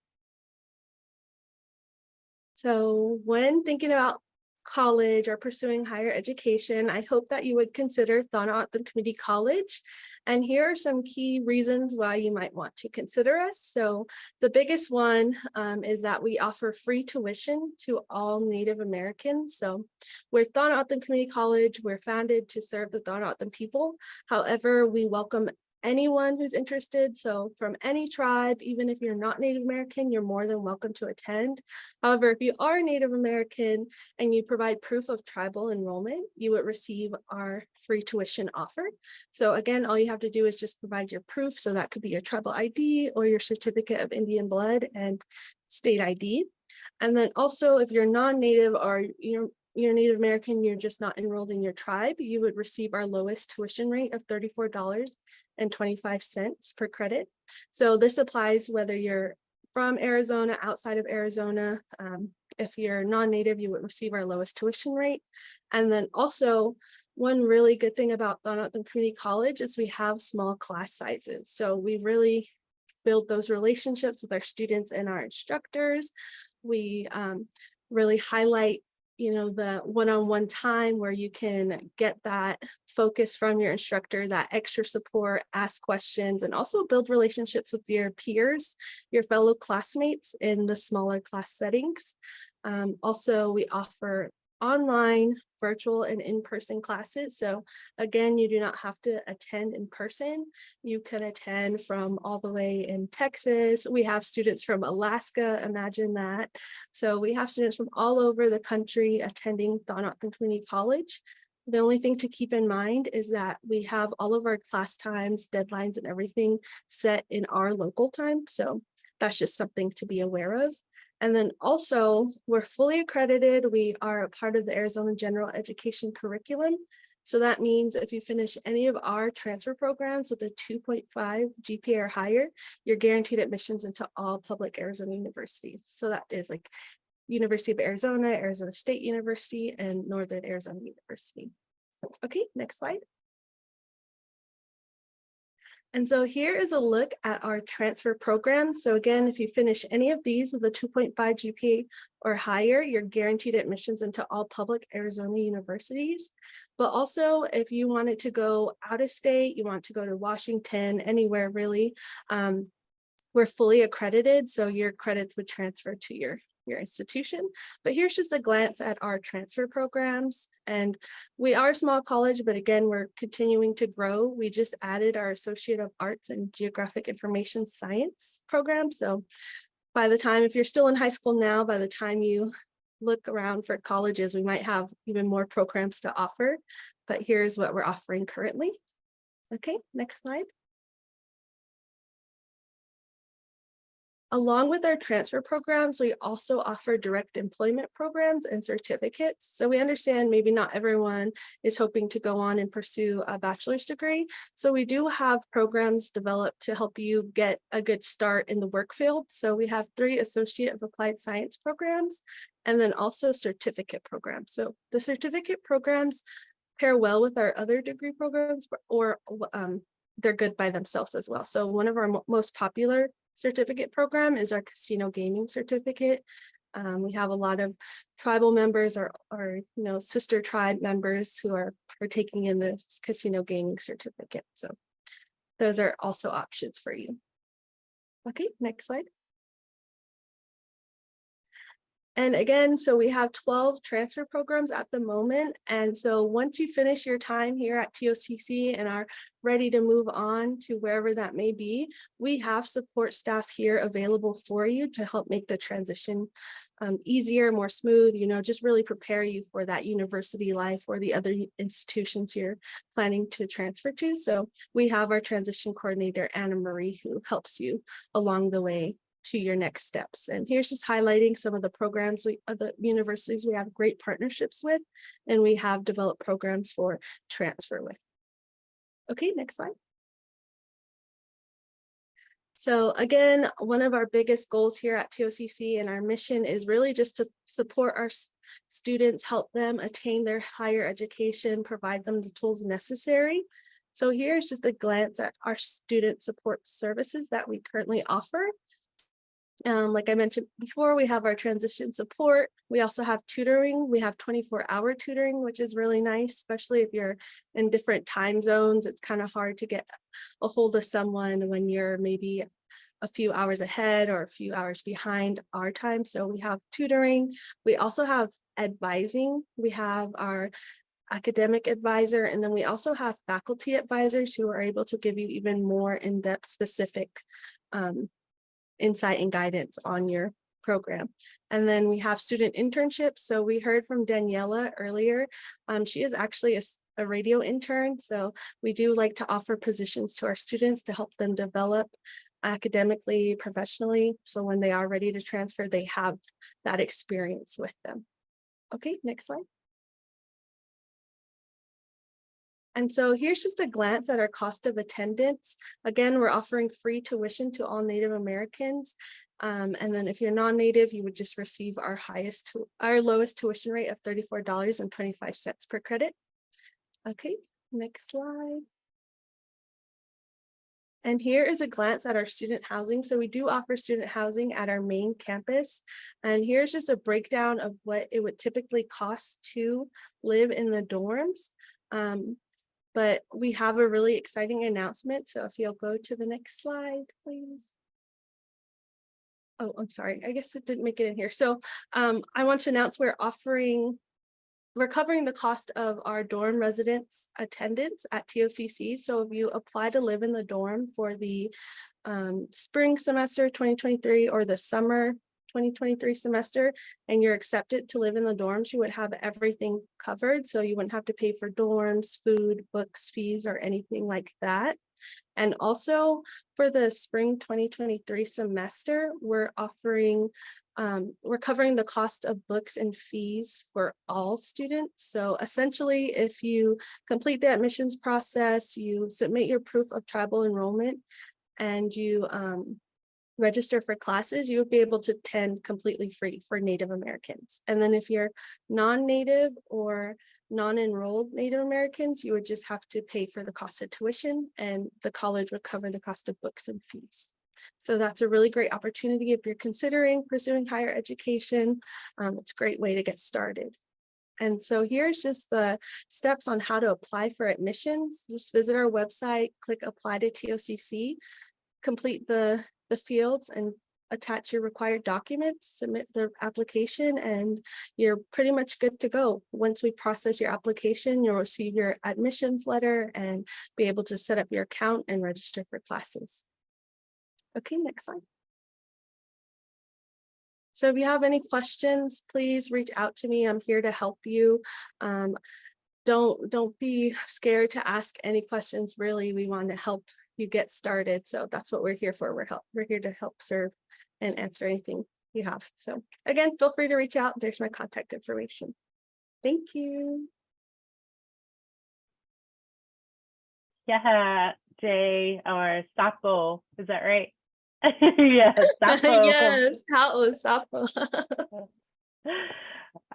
So when thinking about college or pursuing higher education, I hope that you would consider Tohono O'odham Community College. And here are some key reasons why you might want to consider us. So the biggest one is that we offer free tuition to all Native Americans. So we're Tohono O'odham Community College. We're founded to serve the Tohono O'odham people. However, we welcome anyone who's interested. So from any tribe, even if you're not Native American, you're more than welcome to attend. However, if you are Native American and you provide proof of tribal enrollment, you would receive our free tuition offer. So again, all you have to do is just provide your proof. So that could be your tribal ID or your certificate of Indian blood and state ID. And then also, if you're non-Native or you're Native American, you're just not enrolled in your tribe, you would receive our lowest tuition rate of $34.25 per credit. So this applies whether you're from Arizona, outside of Arizona. If you're non-Native, you would receive our lowest tuition rate. And then also, one really good thing about Tohono O'odham Community College is we have small class sizes. So we really build those relationships with our students and our instructors. We really highlight the one-on-one time where you can get that focus from your instructor, that extra support, ask questions, and also build relationships with your peers, your fellow classmates in the smaller class settings. Also, we offer online, virtual, and in-person classes. So again, you do not have to attend in person. You can attend from all the way in Texas. We have students from Alaska, imagine that. So we have students from all over the country attending Tohono Community College. The only thing to keep in mind is that we have all of our class times, deadlines, and everything set in our local time. So that's just something to be aware of. And then also, we're fully accredited. We are a part of the Arizona General Education curriculum. So that means if you finish any of our transfer programs with a 2.5 GPA or higher, you're guaranteed admissions into all public Arizona universities. So that is like University of Arizona, Arizona State University, and Northern Arizona University. Okay, next slide. And so here is a look at our transfer programs. So again, if you finish any of these with a 2.5 GPA or higher, you're guaranteed admissions into all public Arizona universities. But also, if you wanted to go out of state, you want to go to Washington, anywhere really, we're fully accredited. So your credits would transfer to your institution. But here's just a glance at our transfer programs. And we are a small college, but again, we're continuing to grow. We just added our Associate of Arts and Geographic Information Science program. So by the time, if you're still in high school now, by the time you look around for colleges, we might have even more programs to offer. But here's what we're offering currently. Okay, next slide. Along with our transfer programs, we also offer direct employment programs and certificates. So we understand maybe not everyone is hoping to go on and pursue a bachelor's degree. So we do have programs developed to help you get a good start in the work field. So we have 3 Associate of Applied Science programs and then also certificate programs. So the certificate programs pair well with our other degree programs, or they're good by themselves as well. So one of our most popular certificate program is our casino gaming certificate. We have a lot of tribal members or sister tribe members who are partaking in the casino gaming certificate. So those are also options for you. Okay, next slide. And again, so we have 12 transfer programs at the moment. And so once you finish your time here at TOCC and are ready to move on to wherever that may be, we have support staff here available for you to help make the transition easier, more smooth, just really prepare you for that university life or the other institutions you're planning to transfer to. So we have our transition coordinator, Anna Marie, who helps you along the way to your next steps. And here's just highlighting some of the programs, the universities we have great partnerships with, and we have developed programs for transfer with. Okay, next slide. So again, one of our biggest goals here at TOCC and our mission is really just to support our students, help them attain their higher education, provide them the tools necessary. So here's just a glance at our student support services that we currently offer. Like I mentioned before, we have our transition support. We also have tutoring. We have 24-hour tutoring, which is really nice, especially if you're in different time zones. It's kind of hard to get a hold of someone when you're maybe a few hours ahead or a few hours behind our time. So we have tutoring. We also have advising. We have our academic advisor, and then we also have faculty advisors who are able to give you even more in-depth specific insight and guidance on your program. And then we have student internships. So we heard from Daniela earlier. She is actually a radio intern. So we do like to offer positions to our students to help them develop academically, professionally. So when they are ready to transfer, they have that experience with them. Okay, next slide. And so here's just a glance at our cost of attendance. Again, we're offering free tuition to all Native Americans. And then if you're non-Native, you would just receive our lowest tuition rate of $34.25 per credit. Okay, next slide. And here is a glance at our student housing. So we do offer student housing at our main campus. And here's just a breakdown of what it would typically cost to live in the dorms. But we have a really exciting announcement. So if you'll go to the next slide, please. Oh, I'm sorry. I guess it didn't make it in here. So I want to announce we're covering the cost of our dorm residents attendance at TOCC. So if you apply to live in the dorm for the spring semester 2023 or the summer 2023 semester, and you're accepted to live in the dorms, you would have everything covered. So you wouldn't have to pay for dorms, food, books, fees, or anything like that. And also for the spring 2023 semester, we're covering the cost of books and fees for all students. So essentially, if you complete the admissions process, you submit your proof of tribal enrollment, and you register for classes, you would be able to attend completely free for Native Americans. And then if you're non-Native or non-enrolled Native Americans, you would just have to pay for the cost of tuition, and the college would cover the cost of books and fees. So that's a really great opportunity if you're considering pursuing higher education. It's a great way to get started. And so here's just the steps on how to apply for admissions. Just visit our website, click apply to TOCC, complete the fields and attach your required documents, submit the application, and you're pretty much good to go. Once we process your application, you'll receive your admissions letter and be able to set up your account and register for classes. Okay, next slide. So if you have any questions, please reach out to me. I'm here to help you. Don't be scared to ask any questions. Really, we want to help you get started. So that's what we're here for. We're here to help serve and answer anything you have. So again, feel free to reach out. There's my contact information. Thank you. Yeah, Jay, or Sapo, is that right? Yes, Sapo. Yes, how Sapo.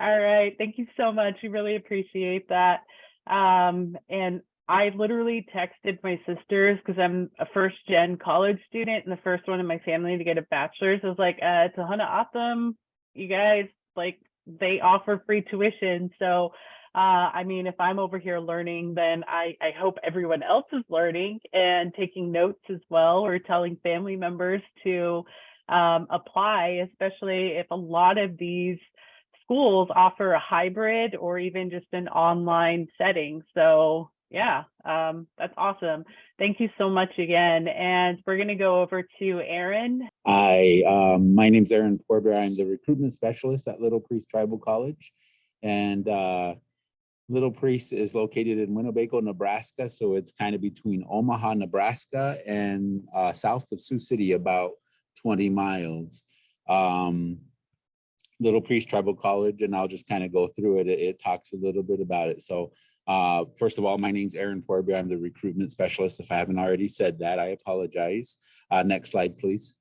All right, thank you so much. We really appreciate that. And I literally texted my sisters because I'm a first-gen college student and the first one in my family to get a bachelor's. I was like, Tohono O'odham, you guys, like, they offer free tuition. So, I mean, if I'm over here learning, then I hope everyone else is learning and taking notes as well, or telling family members to apply, especially if a lot of these schools offer a hybrid or even just an online setting. So yeah, that's awesome. Thank you so much again. And we're going to go over to Aaron. Hi, my name's Aaron Porter. I'm the recruitment specialist at Little Priest Tribal College. And Little Priest is located in Winnebago, Nebraska. So it's kind of between Omaha, Nebraska and south of Sioux City, about 20 miles. Little Priest Tribal College, and I'll just kind of go through it. It talks a little bit about it. So first of all, my name's Aaron Porter. I'm the recruitment specialist. If I haven't already said that, I apologize. Next slide, please.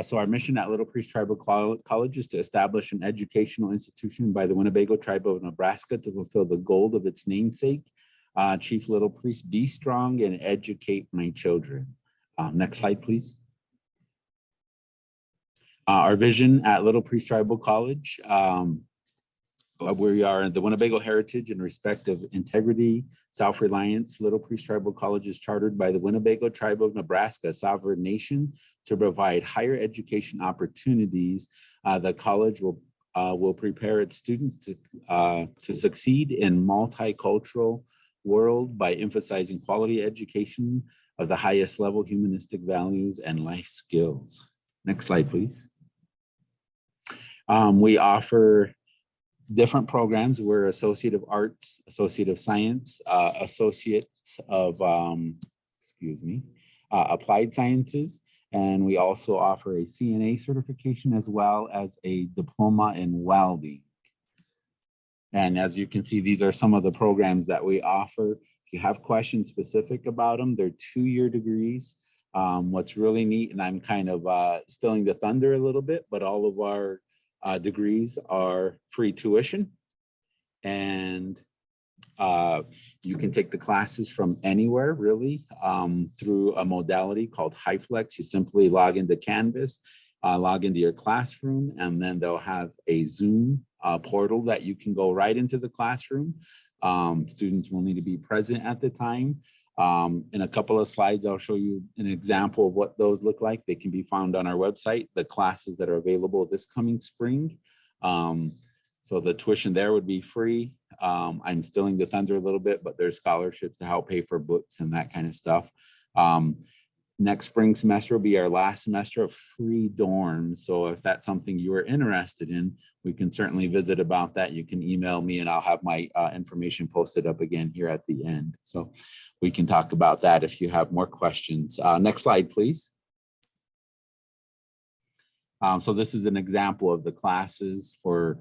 So our mission at Little Priest Tribal College is to establish an educational institution by the Winnebago Tribe of Nebraska to fulfill the goal of its namesake. Chief Little Priest, be strong and educate my children. Next slide, please. Our vision at Little Priest Tribal College, we are the Winnebago heritage and respect of integrity, self-reliance. Little Priest Tribal College is chartered by the Winnebago Tribe of Nebraska, a sovereign nation, to provide higher education opportunities. The college will prepare its students to succeed in multicultural world by emphasizing quality education of the highest level, humanistic values, and life skills. Next slide, please. We offer different programs. We're Associate of Arts, Associate of Science, Associates of, Applied Sciences. And we also offer a CNA certification as well as a diploma in welding. And as you can see, these are some of the programs that we offer. If you have questions specific about them, they're 2-year degrees. What's really neat, and I'm kind of stealing the thunder a little bit, but all of our degrees are free tuition. And You can take the classes from anywhere, really, through a modality called HiFlex. You simply log into Canvas, log into your classroom, and then they'll have a Zoom portal that you can go right into the classroom. Students will need to be present at the time. In a couple of slides, I'll show you an example of what those look like. They can be found on our website, the classes that are available this coming spring. So the tuition there would be free. I'm stealing the thunder a little bit, but there's scholarships to help pay for books and that kind of stuff. Next spring semester will be our last semester of free dorms. So if that's something you are interested in, we can certainly visit about that. You can email me and I'll have my information posted up again here at the end. So we can talk about that if you have more questions. Next slide, please. So this is an example of the classes for,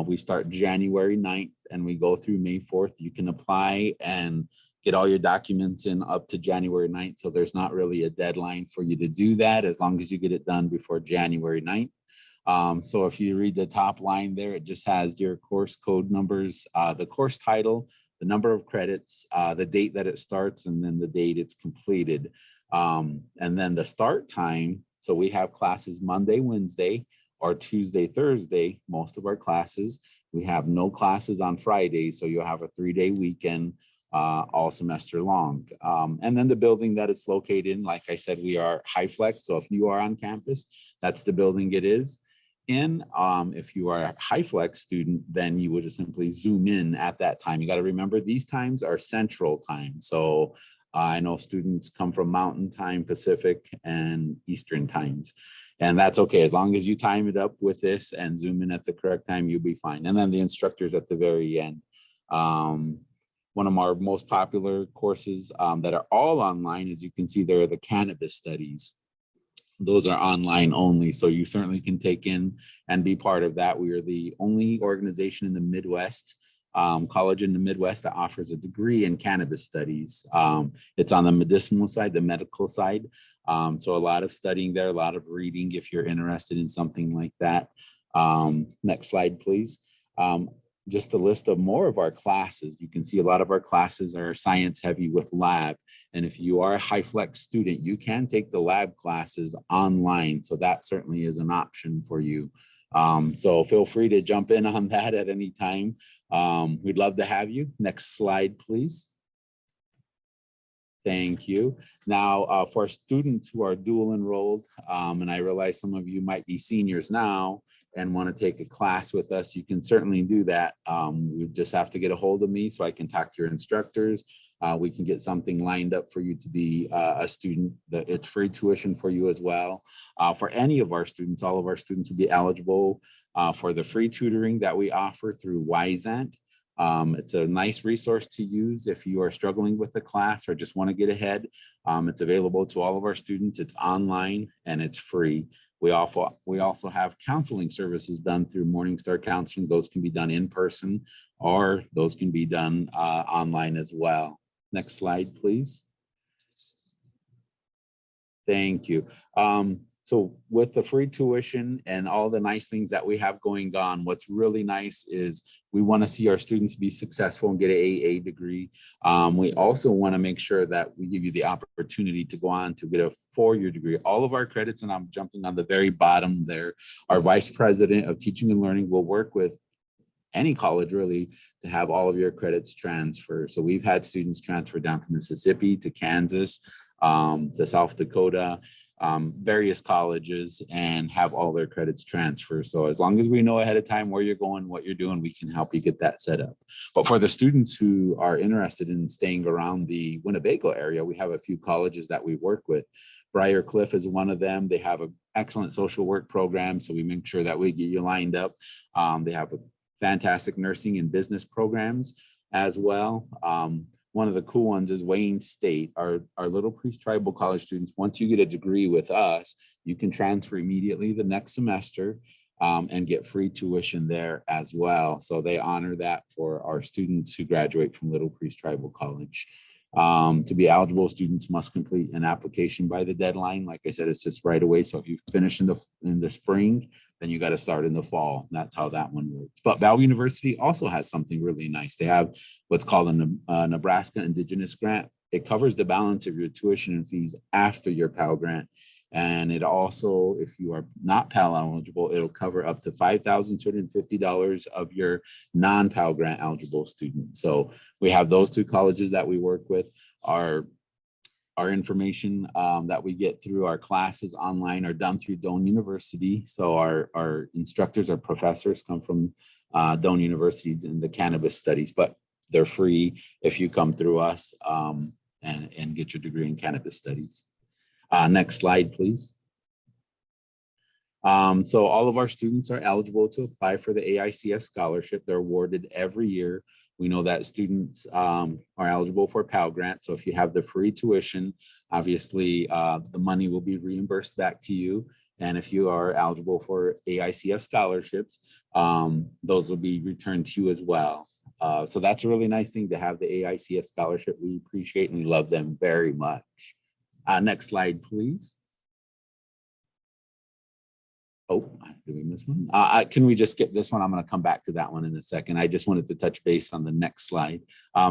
we start January 9th and we go through May 4th. You can apply and get all your documents in up to January 9th. So there's not really a deadline for you to do that as long as you get it done before January 9th. So if you read the top line there, it just has your course code numbers, the course title, the number of credits, the date that it starts, and then the date it's completed. And then the start time. So we have classes Monday, Wednesday, or Tuesday, Thursday, most of our classes. We have no classes on Fridays, so you'll have a 3-day weekend all semester long. And then the building that it's located in, like I said, we are HiFlex. So if you are on campus, that's the building it is in. If you are a HiFlex student, then you would just simply zoom in at that time. You got to remember these times are central time. So I know students come from Mountain Time, Pacific, and Eastern times. And that's okay. As long as you time it up with this and zoom in at the correct time, you'll be fine. And then the instructors at the very end. One of our most popular courses that are all online, as you can see there, are the cannabis studies. Those are online only, so you certainly can take in and be part of that. We are the only organization in the Midwest, college in the Midwest, that offers a degree in cannabis studies. It's on the medicinal side, the medical side. So a lot of studying there, a lot of reading if you're interested in something like that. Next slide, please. Just a list of more of our classes. You can see a lot of our classes are science heavy with lab. And if you are a HiFlex student, you can take the lab classes online. So that certainly is an option for you. So feel free to jump in on that at any time. We'd love to have you. Next slide, please. Thank you. Now, for students who are dual enrolled, and I realize some of you might be seniors now and want to take a class with us, you can certainly do that. You just have to get a hold of me so I can talk to your instructors. We can get something lined up for you to be a student. It's free tuition for you as well. For any of our students, all of our students will be eligible for the free tutoring that we offer through Wyzant. It's a nice resource to use if you are struggling with the class or just want to get ahead. It's available to all of our students. It's online and it's free. We also have counseling services done through Morningstar Counseling. Those can be done in person or those can be done online as well. Next slide, please. Thank you. So with the free tuition and all the nice things that we have going on, what's really nice is we want to see our students be successful and get an AA degree. We also want to make sure that we give you the opportunity to go on to get a 4-year degree. All of our credits, and I'm jumping on the very bottom there, our Vice President of Teaching and Learning will work with any college really to have all of your credits transfer. So we've had students transfer down to Mississippi, to Kansas, to South Dakota, various colleges, and have all their credits transfer. So as long as we know ahead of time where you're going, what you're doing, we can help you get that set up. But for the students who are interested in staying around the Winnebago area, we have a few colleges that we work with. Briar Cliff is one of them. They have an excellent social work program, so we make sure that we get you lined up. They have a fantastic nursing and business programs as well. One of the cool ones is Wayne State. Our Little Priest Tribal College students, once you get a degree with us, you can transfer immediately the next semester and get free tuition there as well. So they honor that for our students who graduate from Little Priest Tribal College. To be eligible, students must complete an application by the deadline. Like I said, it's just right away. So if you finish in the spring, then you got to start in the fall. That's how that one works. But Bell University also has something really nice. They have what's called a Nebraska Indigenous Grant. It covers the balance of your tuition and fees after your Pell Grant. And it also, if you are not Pell eligible, it'll cover up to $5,250 of your non-Pell Grant eligible students. So we have those two colleges that we work with. Our information that we get through our classes online are done through Doane University. So our instructors, our professors come from Doane Universities in the cannabis studies, but they're free if you come through us and get your degree in cannabis studies. Next slide, please. So all of our students are eligible to apply for the AICF scholarship. They're awarded every year. We know that students are eligible for Pell Grant. So if you have the free tuition, obviously the money will be reimbursed back to you. And if you are eligible for AICF scholarships, those will be returned to you as well. So that's a really nice thing to have the AICF scholarship. We appreciate and we love them very much. Next slide, please. Oh, did we miss one? Can we just skip this one? I'm going to come back to that one in a second. I just wanted to touch base on the next slide.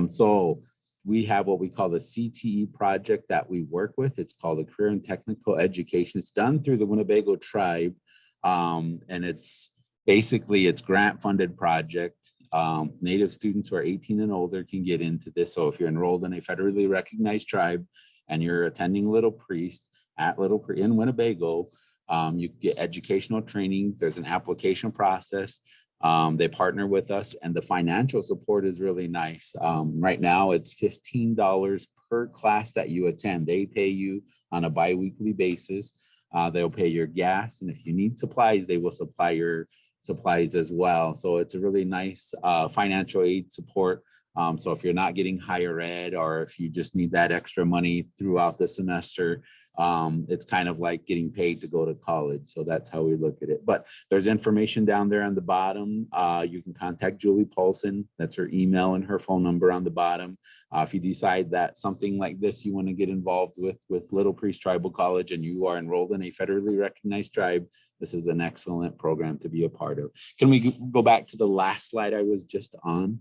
So we have what we call the CTE project that we work with. It's called the Career and Technical Education. It's done through the Winnebago tribe. And it's basically, it's grant funded project. Native students who are 18 and older can get into this. So if you're enrolled in a federally recognized tribe and you're attending Little Priest in Winnebago, you get educational training. There's an application process. They partner with us and the financial support is really nice. Right now it's $15 per class that you attend. They pay you on a bi-weekly basis. They'll pay your gas. And if you need supplies, they will supply your supplies as well. So it's a really nice financial aid support. So if you're not getting higher ed or if you just need that extra money throughout the semester, it's kind of like getting paid to go to college. So that's how we look at it. But there's information down there on the bottom. You can contact Julie Paulson. That's her email and her phone number on the bottom. If you decide that something like this you want to get involved with Little Priest Tribal College and you are enrolled in a federally recognized tribe, this is an excellent program to be a part of. Can we go back to the last slide I was just on?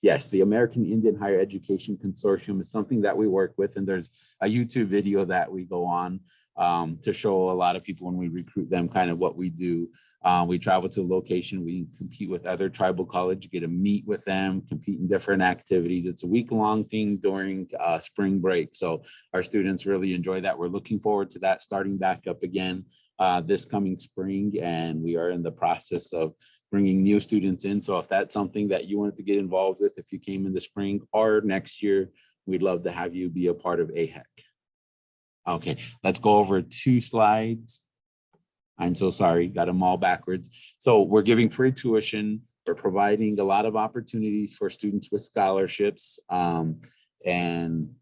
Yes, the American Indian Higher Education Consortium is something that we work with, and there's a YouTube video that we go on to show a lot of people when we recruit them kind of what we do. We travel to a location, we compete with other tribal colleges, get to meet with them, compete in different activities. It's a week-long thing during spring break. So our students really enjoy that. We're looking forward to that starting back up again this coming spring, and we are in the process of bringing new students in. So if that's something that you wanted to get involved with, if you came in the spring or next year, we'd love to have you be a part of AHEC. Okay, let's go over 2 slides. I'm so sorry, got them all backwards. So we're giving free tuition. We're providing a lot of opportunities for students with scholarships and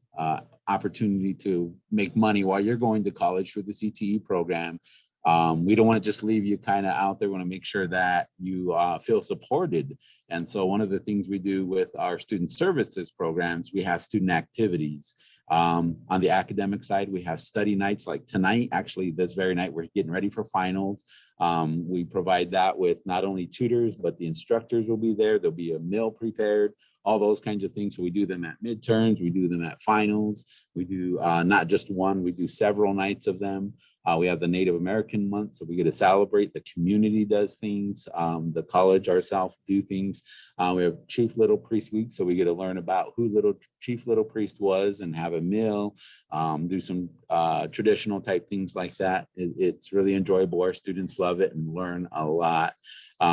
opportunity to make money while you're going to college through the CTE program. We don't want to just leave you kind of out there. We want to make sure that you feel supported. And so one of the things we do with our student services programs, we have student activities. On the academic side, we have study nights like tonight. Actually, this very night, we're getting ready for finals. We provide that with not only tutors, but the instructors will be there. There'll be a meal prepared, all those kinds of things. So we do them at midterms, we do them at finals. We do not just one, we do several nights of them. We have the Native American month, so we get to celebrate. The community does things. The college ourselves do things. We have Chief Little Priest Week, so we get to learn about who Chief Little Priest was and have a meal, do some traditional type things like that. It's really enjoyable. Our students love it and learn a lot.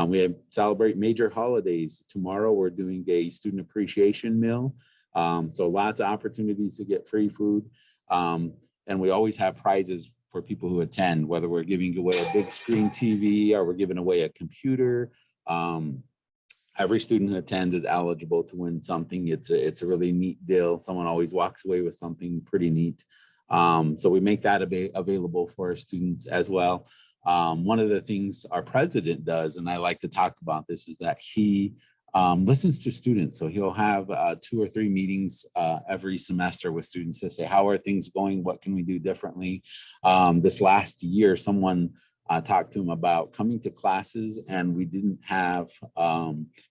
We celebrate major holidays. Tomorrow we're doing a student appreciation meal. So lots of opportunities to get free food. And we always have prizes for people who attend, whether we're giving away a big screen TV or we're giving away a computer. Every student who attends is eligible to win something. It's a really neat deal. Someone always walks away with something pretty neat. So we make that available for our students as well. One of the things our president does, and I like to talk about this, is that he listens to students. So he'll have 2 or 3 meetings every semester with students to say, how are things going? What can we do differently? This last year, someone talked to him about coming to classes, and we didn't have,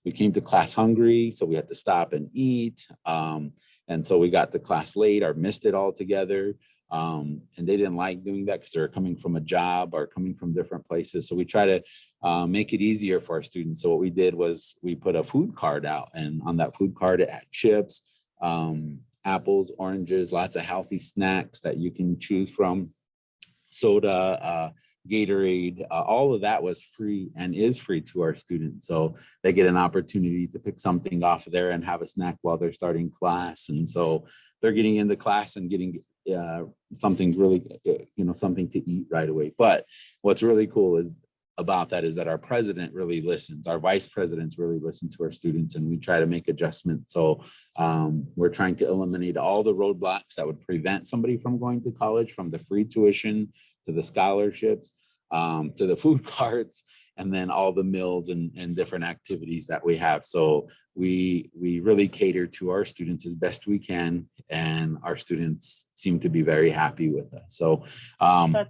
we came to class hungry, so we had to stop and eat. And so we got to class late or missed it altogether. And they didn't like doing that because they're coming from a job or coming from different places. So we try to make it easier for our students. So what we did was we put a food card out, and on that food card, it had chips, apples, oranges, lots of healthy snacks that you can choose from, soda, Gatorade, all of that was free and is free to our students. So they get an opportunity to pick something off of there and have a snack while they're starting class. And so they're getting into class and getting something really, something to eat right away. But what's really cool is about that is that our president really listens. Our vice presidents really listen to our students, and we try to make adjustments. So we're trying to eliminate all the roadblocks that would prevent somebody from going to college, from the free tuition to the scholarships, to the food carts, and then all the meals and different activities that we have. So we really cater to our students as best we can, and our students seem to be very happy with us. So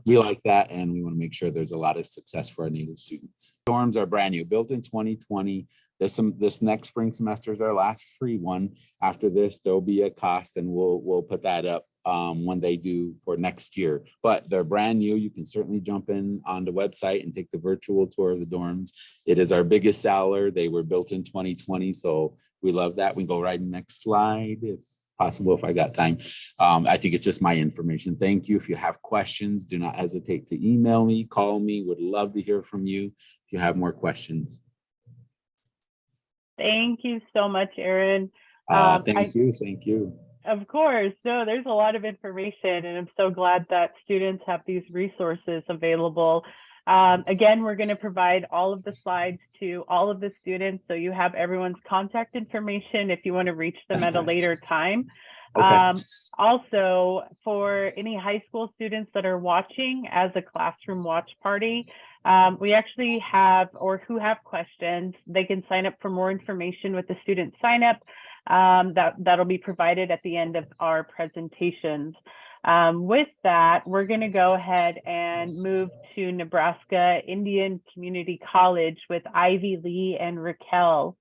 we like that, and we want to make sure there's a lot of success for our Native students. Dorms are brand new, built in 2020. This next spring semester is our last free one. After this, there'll be a cost, and we'll put that up when they do for next year. But they're brand new. You can certainly jump in on the website and take the virtual tour of the dorms. It is our biggest seller. They were built in 2020, so we love that. We go right to the next slide, if possible, if I got time. I think it's just my information. Thank you. If you have questions, do not hesitate to email me, call me. Would love to hear from you if you have more questions. Thank you so much, Aaron. Thank you. Of course. No, there's a lot of information, and I'm so glad that students have these resources available. Again, we're going to provide all of the slides to all of the students, so you have everyone's contact information if you want to reach them at a later time. Okay. Also, for any high school students that are watching as a classroom watch party, we actually have, or who have questions, they can sign up for more information with the student sign up that'll be provided at the end of our presentations. With that, we're going to go ahead and move to Nebraska Indian Community College with Ivy Lee and Raquel.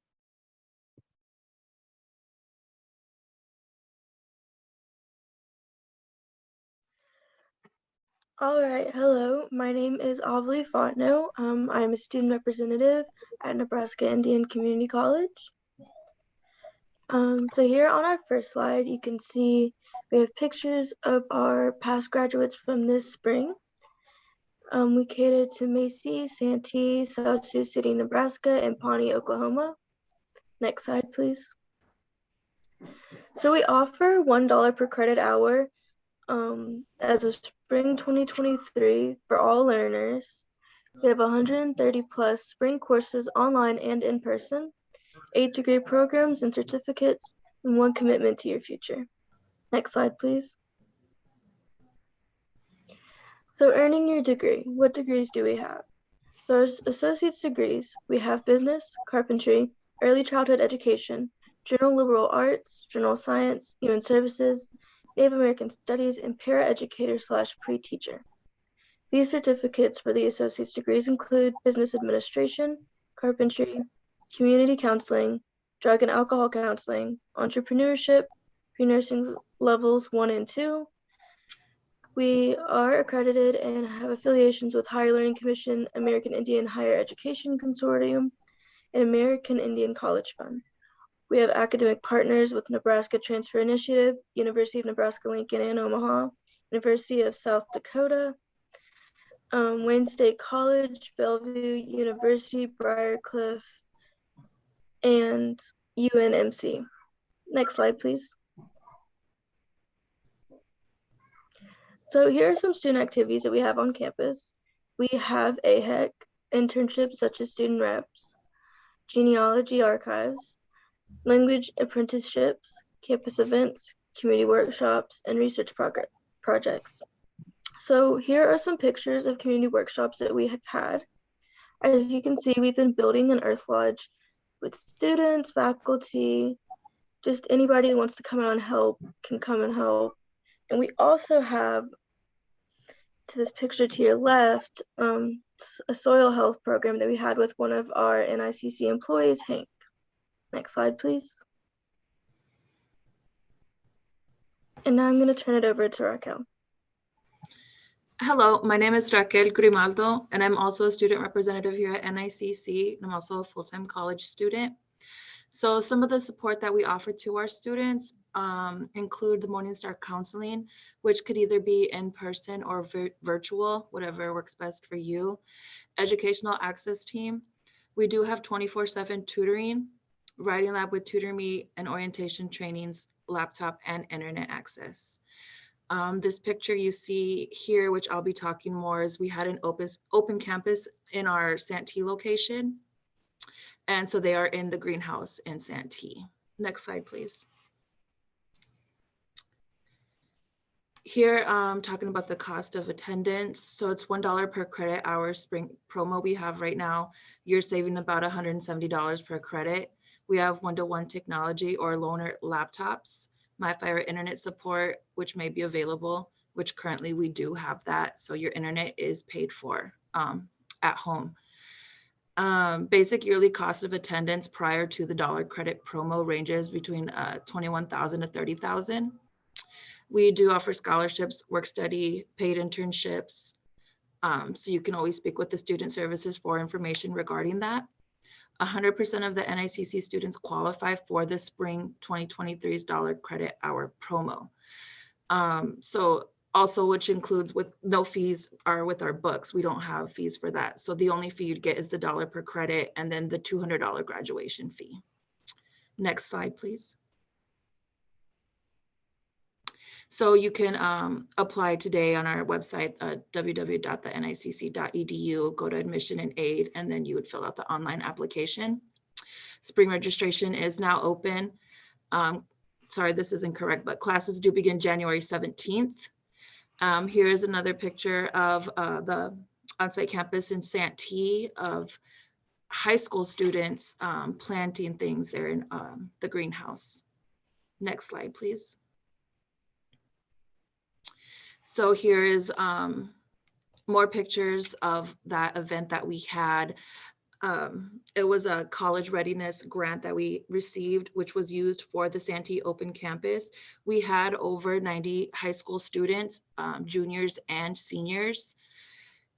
All right, hello, my name is Avli Fontenot. I'm a student representative at Nebraska Indian Community College. So here on our first slide, you can see we have pictures of our past graduates from this spring. We cater to Macy, Santee, South Sioux City, Nebraska, and Pawnee, Oklahoma. Next slide, please. So we offer $1 per credit hour as of spring 2023 for all learners. We have 130 plus spring courses online and in person, 8 degree programs and certificates, and 1 commitment to your future. Next slide, please. So earning your degree, what degrees do we have? So as associate's degrees, we have business, carpentry, early childhood education, general liberal arts, general science, human services, Native American Studies, and paraeducator/pre-teacher. These certificates for the associate's degrees include business administration, carpentry, community counseling, drug and alcohol counseling, entrepreneurship, pre-nursing levels 1 and 2. We are accredited and have affiliations with Higher Learning Commission, American Indian Higher Education Consortium, and American Indian College Fund. We have academic partners with Nebraska Transfer Initiative, University of Nebraska-Lincoln and Omaha, University of South Dakota, Wayne State College, Bellevue University, Briarcliff, and UNMC. Next slide, please. So here are some student activities that we have on campus. We have AHEC, internships such as student reps, genealogy archives, language apprenticeships, campus events, community workshops, and research projects. So here are some pictures of community workshops that we have had. As you can see, we've been building an Earth Lodge with students, faculty, just anybody who wants to come out and help can come and help. And we also have, to this picture to your left, a soil health program that we had with one of our NICC employees, Hank. Next slide, please. And now I'm going to turn it over to Raquel. Hello, my name is Raquel Grimaldo, and I'm also a student representative here at NICC, and I'm also a full-time college student. So some of the support that we offer to our students include the Morningstar counseling, which could either be in person or virtual, whatever works best for you. Educational access team. We do have 24/7 tutoring, writing lab with TutorMe, and orientation trainings, laptop and internet access. This picture you see here, which I'll be talking more, is we had an open campus in our Santee location. And so they are in the greenhouse in Santee. Next slide, please. Here, talking about the cost of attendance. So it's $1 per credit hour spring promo we have right now. You're saving about $170 per credit. We have one-to-one technology or loaner laptops, MiFi internet support, which may be available, which currently we do have that. So your internet is paid for at home. Basic yearly cost of attendance prior to the dollar credit promo ranges between $21,000 to $30,000. We do offer scholarships, work study, paid internships. So you can always speak with the student services for information regarding that. 100% of the NICC students qualify for the spring 2023's dollar credit hour promo. So also, which includes with no fees are with our books. We don't have fees for that. So the only fee you'd get is the $1 per credit and then the $200 graduation fee. Next slide, please. So you can apply today on our website, www.thenicc.edu, go to admission and aid, and then you would fill out the online application. Spring registration is now open. Sorry, this is incorrect, but classes do begin January 17th. Here is another picture of the on-site campus in Santee of high school students planting things there in the greenhouse. Next slide, please. So here is more pictures of that event that we had. It was a college readiness grant that we received, which was used for the Santee Open Campus. We had over 90 high school students, juniors and seniors.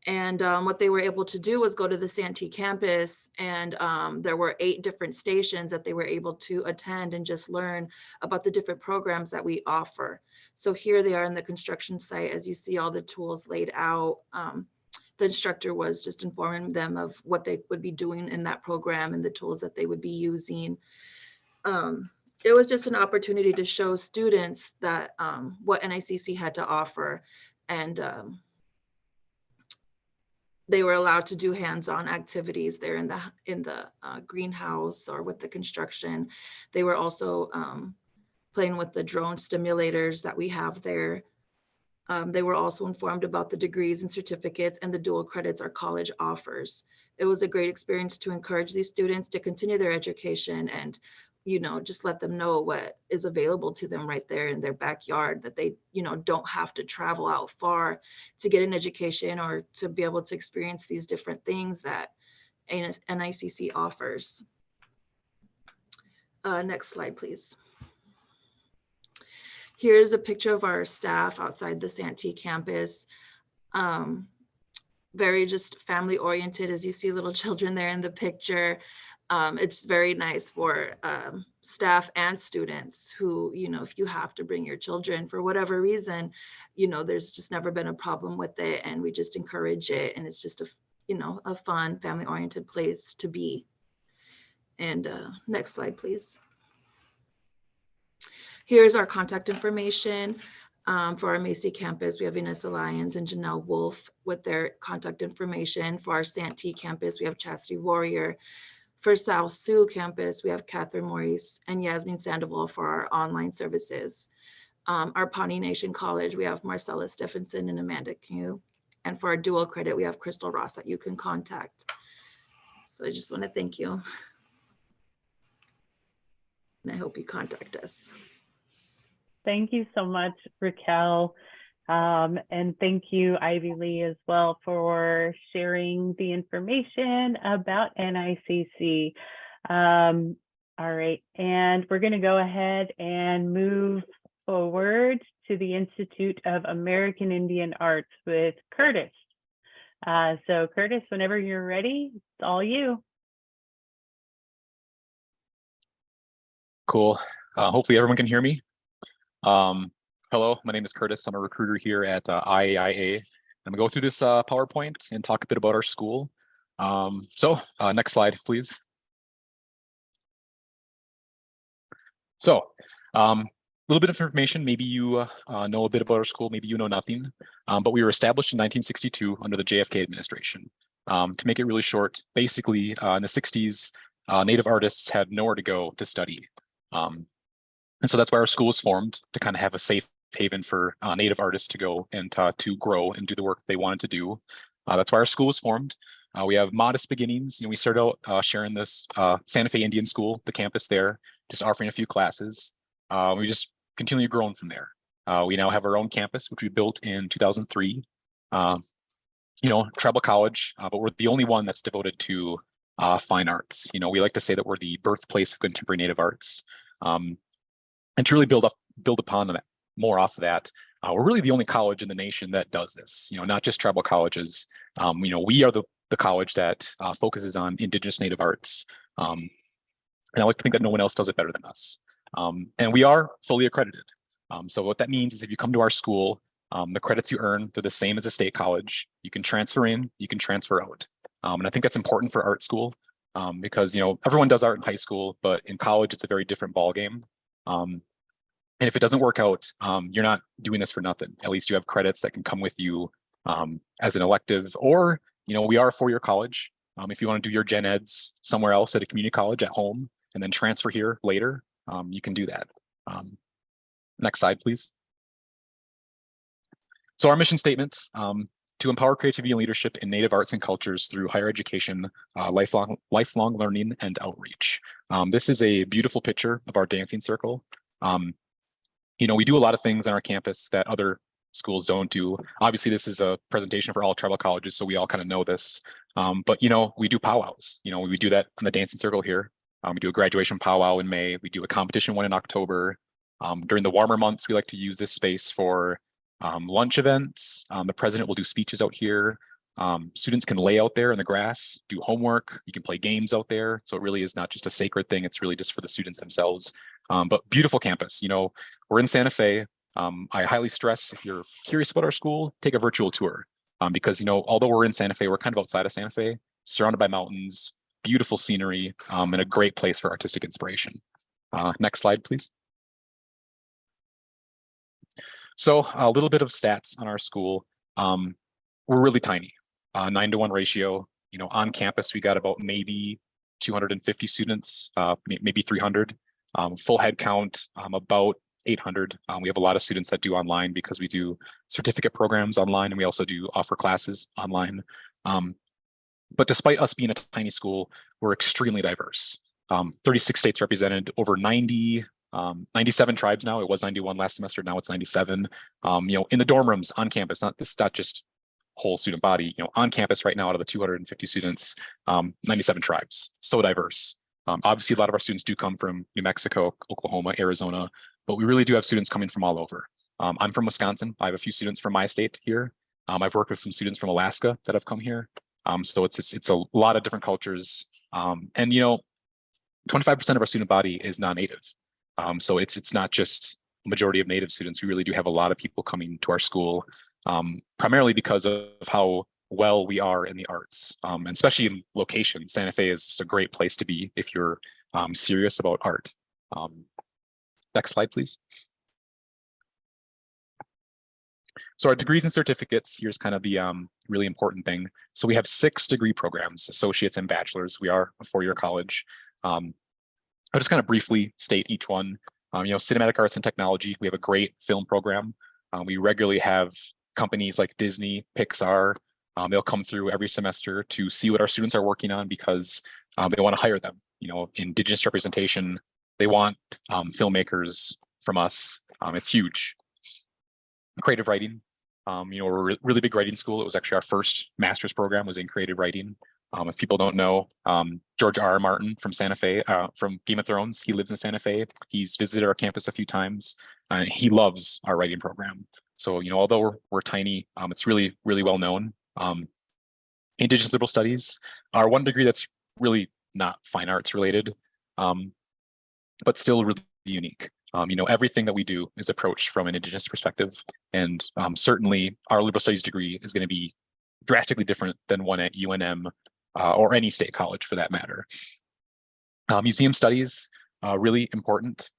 And what they were able to do was go to the Santee campus, and there were 8 different stations that they were able to attend and just learn about the different programs that we offer. So here they are in the construction site, as you see all the tools laid out. The instructor was just informing them of what they would be doing in that program and the tools that they would be using. It was just an opportunity to show students that what NICC had to offer, and they were allowed to do hands-on activities there in the greenhouse or with the construction. They were also playing with the drone stimulators that we have there. They were also informed about the degrees and certificates and the dual credits our college offers. It was a great experience to encourage these students to continue their education and, you know, just let them know what is available to them right there in their backyard, that they, you know, don't have to travel out far to get an education or to be able to experience these different things that NICC offers. Next slide, please. Here's a picture of our staff outside the Santee campus. Very just family oriented, as you see little children there in the picture. It's very nice for staff and students who, you know, if you have to bring your children for whatever reason, you know, there's just never been a problem with it, and we just encourage it. And it's just a, you know, a fun family oriented place to be. And next slide, please. Here's our contact information for our Macy campus. We have Vanessa Lyons and Janelle Wolf with their contact information. For our Santee campus, we have Chastity Warrior. For South Sioux campus, we have Catherine Maurice and Yasmin Sandoval for our online services. Our Pawnee Nation College, we have Marcella Stephenson and Amanda Q. And for our dual credit, we have Crystal Ross that you can contact. So I just want to thank you. And I hope you contact us. Thank you so much, Raquel. And thank you, Ivy Lee, as well, for sharing the information about NICC. All right, and we're going to go ahead and move forward to the Institute of American Indian Arts with Curtis. So Curtis, whenever you're ready, it's all you. Cool. Hopefully everyone can hear me. Hello, my name is Curtis. I'm a recruiter here at IAIA. I'm gonna go through this PowerPoint and talk a bit about our school. Next slide, please. So, a little bit of information. Maybe you know a bit about our school, maybe you know nothing, but we were established in 1962 under the JFK administration. To make it really short, basically in the 60s, Native artists had nowhere to go to study. And so that's why our school was formed, to kind of have a safe haven for Native artists to go and to grow and do the work they wanted to do. That's why our school was formed. We have modest beginnings. We started out sharing this Santa Fe Indian School, the campus there, just offering a few classes. We just continually grown from there. We now have our own campus, which we built in 2003. Tribal College, but we're the only one that's devoted to fine arts. We like to say that we're the birthplace of contemporary Native arts. And to really build upon that, more off of that, we're really the only college in the nation that does this. Not just tribal colleges. We are the college that focuses on Indigenous Native arts, and I like to think that no one else does it better than us. And we are fully accredited. So what that means is if you come to our school, the credits you earn, they're the same as a state college. You can transfer in, you can transfer out, and I think that's important for art school because everyone does art in high school, but in college it's a very different ballgame. And if it doesn't work out, you're not doing this for nothing. At least you have credits that can come with you as an elective, or, we are a four-year college. If you want to do your gen eds somewhere else at a community college at home and then transfer here later, you can do that. Next slide, please. So our mission statement, to empower creativity and leadership in Native arts and cultures through higher education, lifelong learning, and outreach. This is a beautiful picture of our dancing circle. We do a lot of things on our campus that other schools don't do. Obviously, this is a presentation for all tribal colleges, so we all kind of know this. But we do powwows. We do that on the dancing circle here. We do a graduation powwow in May. We do a competition one in October. During the warmer months, we like to use this space for lunch events. The president will do speeches out here. Students can lay out there in the grass, do homework. You can play games out there. So it really is not just a sacred thing. It's really just for the students themselves. But beautiful campus. We're in Santa Fe. I highly stress, if you're curious about our school, take a virtual tour because, although we're in Santa Fe, we're kind of outside of Santa Fe, surrounded by mountains, beautiful scenery, and a great place for artistic inspiration. Next slide, please. So a little bit of stats on our school. We're really tiny, 9-to-1 ratio. On campus, we got about maybe 250 students, maybe 300. Full head count, about 800. We have a lot of students that do online because we do certificate programs online, and we also do offer classes online. But despite us being a tiny school, we're extremely diverse. 36 states represented, over 97 tribes now. It was 91 last semester, now it's 97. In the dorm rooms on campus, not just whole student body, on campus right now, out of the 250 students, 97 tribes, so diverse. Obviously, a lot of our students do come from New Mexico, Oklahoma, Arizona, but we really do have students coming from all over. I'm from Wisconsin. I have a few students from my state here. I've worked with some students from Alaska that have come here. So it's a lot of different cultures. And 25% of our student body is non-native. So it's not just a majority of Native students. We really do have a lot of people coming to our school, primarily because of how well we are in the arts, and especially in location. Santa Fe is just a great place to be if you're serious about art. Next slide, please. So our degrees and certificates, here's kind of the really important thing. So we have 6 degree programs, associates and bachelors. We are a 4-year college. I'll just kind of briefly state each one. Cinematic arts and technology, we have a great film program. We regularly have companies like Disney, Pixar. They'll come through every semester to see what our students are working on because they want to hire them. Indigenous representation, They want filmmakers from us. It's huge. Creative writing. We're a really big writing school. It was actually our first master's program was in creative writing. If people don't know, George R.R. Martin from Santa Fe, from Game of Thrones, he lives in Santa Fe. He's visited our campus a few times. He loves our writing program. So, although we're tiny, it's really, really well known. Indigenous Liberal Studies, our one degree that's really not fine arts related, but still really unique. Everything that we do is approached from an Indigenous perspective. And certainly our liberal studies degree is going to be drastically different than one at UNM or any state college for that matter. Museum studies, really important.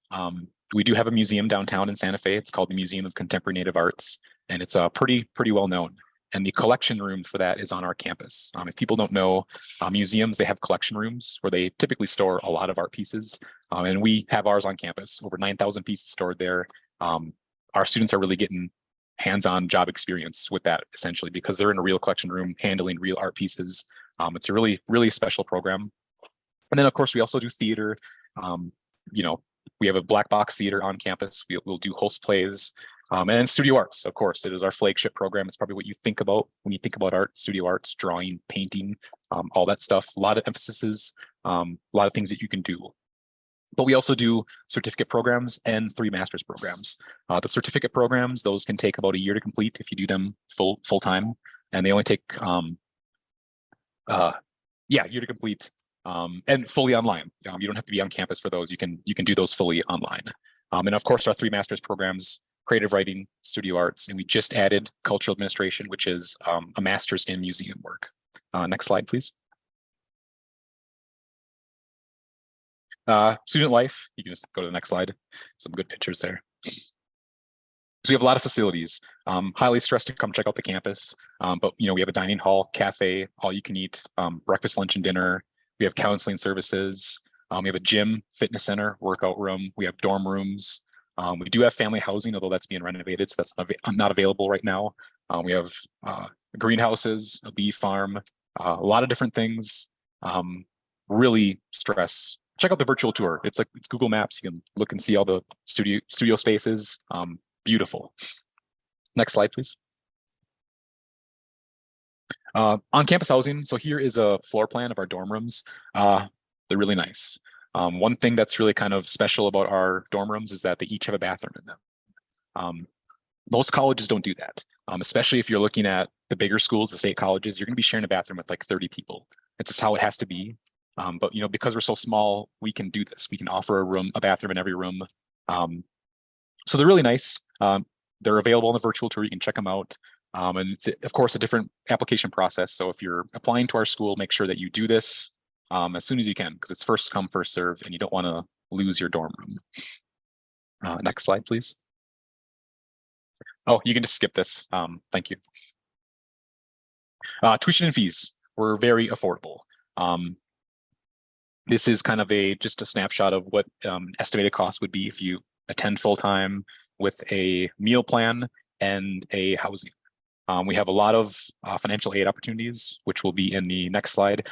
We do have a museum downtown in Santa Fe. It's called the Museum of Contemporary Native Arts, and it's pretty well known. And the collection room for that is on our campus. If people don't know, museums, they have collection rooms where they typically store a lot of art pieces. And we have ours on campus, over 9,000 pieces stored there. Our students are really getting hands-on job experience with that essentially because they're in a real collection room handling real art pieces. It's a really, really special program. And then of course, we also do theater. We have a black box theater on campus. We'll do host plays. And then studio arts, of course, it is our flagship program. It's probably what you think about when you think about art, studio arts, drawing, painting, all that stuff. A lot of emphases, a lot of things that you can do. But we also do certificate programs and 3 master's programs. The certificate programs, those can take about a year to complete if you do them full time. And they only take, year to complete and fully online. You don't have to be on campus for those. You can do those fully online. And of course, our 3 master's programs, creative writing, studio arts, and we just added cultural administration, which is a master's in museum work. Next slide, please. Student life, you can just go to the next slide. Some good pictures there. So we have a lot of facilities. Highly stressed to come check out the campus. But we have a dining hall, cafe, all you can eat, breakfast, lunch, and dinner. We have counseling services. We have a gym, fitness center, workout room. We have dorm rooms. We do have family housing, although that's being renovated, so that's not available right now. We have greenhouses, a bee farm, a lot of different things. Really stress. Check out the virtual tour. It's Google Maps. You can look and see all the studio spaces. Beautiful. Next slide, please. On-campus housing. So here is a floor plan of our dorm rooms. They're really nice. One thing that's really kind of special about our dorm rooms is that they each have a bathroom in them. Most colleges don't do that, especially if you're looking at the bigger schools, the state colleges, you're going to be sharing a bathroom with like 30 people. It's just how it has to be. But because we're so small, we can do this. We can offer a bathroom in every room. So they're really nice. They're available on the virtual tour. You can check them out. And it's, of course, a different application process. So if you're applying to our school, make sure that you do this as soon as you can, because it's first come, first serve, and you don't want to lose your dorm room. Next slide, please. Oh, you can just skip this. Thank you. Tuition and fees were very affordable. This is kind of just a snapshot of what estimated cost would be if you attend full-time with a meal plan and a housing. We have a lot of financial aid opportunities, which will be in the next slide.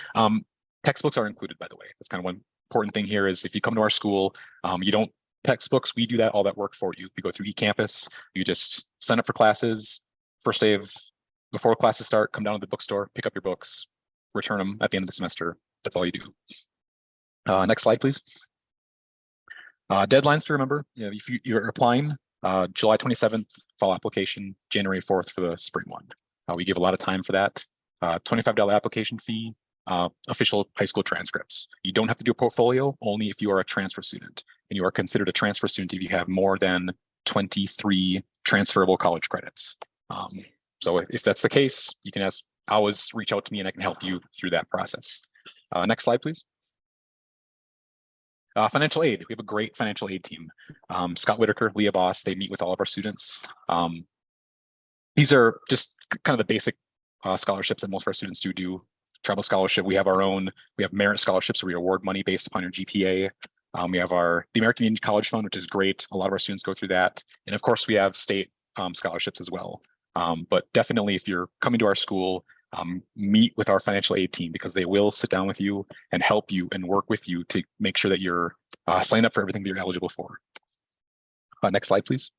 Textbooks are included, by the way. That's kind of one important thing here is if you come to our school, you don't textbooks, we do all that work for you. We go through eCampus, you just sign up for classes, first day before classes start, come down to the bookstore, pick up your books, return them at the end of the semester. That's all you do. Next slide, please. Deadlines to remember, if you're applying, July 27th, fall application, January 4th for the spring one. We give a lot of time for that. $25 application fee, official high school transcripts. You don't have to do a portfolio, only if you are a transfer student. And you are considered a transfer student if you have more than 23 transferable college credits. So if that's the case, you can always reach out to me and I can help you through that process. Next slide, please. Financial aid. We have a great financial aid team. Scott Whitaker, Leah Boss, they meet with all of our students. These are just kind of the basic scholarships that most of our students do. Travel scholarship, we have our own. We have merit scholarships where we award money based upon your GPA. We have the American Indian College Fund, which is great. A lot of our students go through that. And of course, we have state scholarships as well. But definitely, if you're coming to our school, meet with our financial aid team, because they will sit down with you and help you and work with you to make sure that you're signed up for everything that you're eligible for. Next slide, please.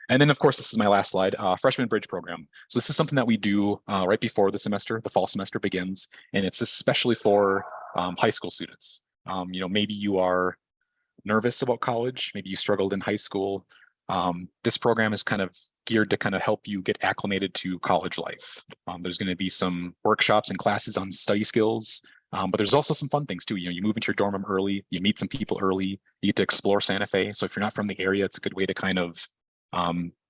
And then, of course, this is my last slide, freshman bridge program. So this is something that we do right before the semester, the fall semester begins, and it's especially for high school students. Maybe you are nervous about college, maybe you struggled in high school. This program is kind of geared to kind of help you get acclimated to college life. There's going to be some workshops and classes on study skills, but there's also some fun things too. You move into your dorm room early, you meet some people early, you get to explore Santa Fe. So if you're not from the area, it's a good way to kind of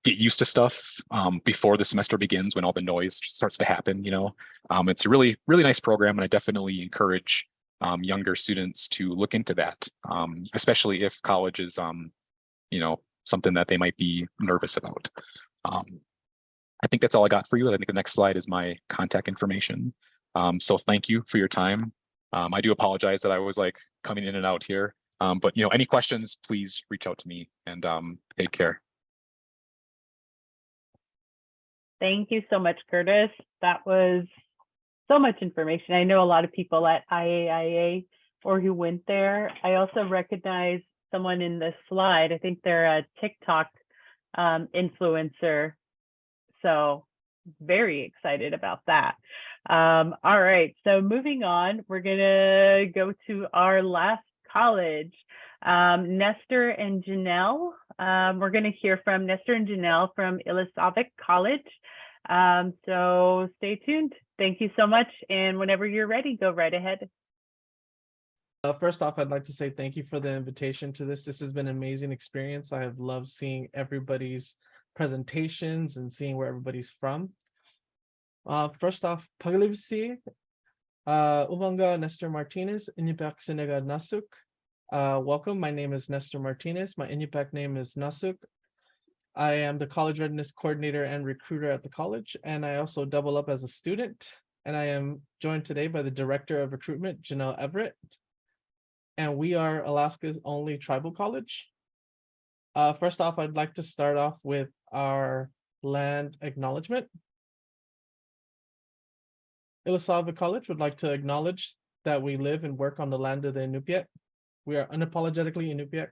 get used to stuff before the semester begins, when all the noise starts to happen. It's a really, really nice program, and I definitely encourage younger students to look into that, especially if college is, something that they might be nervous about. I think that's all I got for you. I think the next slide is my contact information. So thank you for your time. I do apologize that I was like coming in and out here, but any questions, please reach out to me, and take care. Thank you so much, Curtis. That was so much information. I know a lot of people at IAIA or who went there. I also recognize someone in this slide. I think they're a TikTok influencer. So very excited about that. All right, so moving on, we're gonna go to our last college. Nestor and Janelle. We're going to hear from Nestor and Janelle from Ilisagvik College. So stay tuned. Thank you so much. And whenever you're ready, go right ahead. First off, I'd like to say thank you for the invitation to this. This has been an amazing experience. I have loved seeing everybody's presentations and seeing where everybody's from. First off, Pagalivsi, Uvanga Nestor Martinez, Inyipek Senega Nasuk. Welcome, my name is Nestor Martinez. My Inyipek name is Nasuk. I am the college readiness coordinator and recruiter at the college, and I also double up as a student. And I am joined today by the director of recruitment, Janelle Everett. And we are Alaska's only tribal college. First off, I'd like to start off with our land acknowledgement. Ilisagvik College would like to acknowledge that we live and work on the land of the Inupiat. We are unapologetically Inupiat,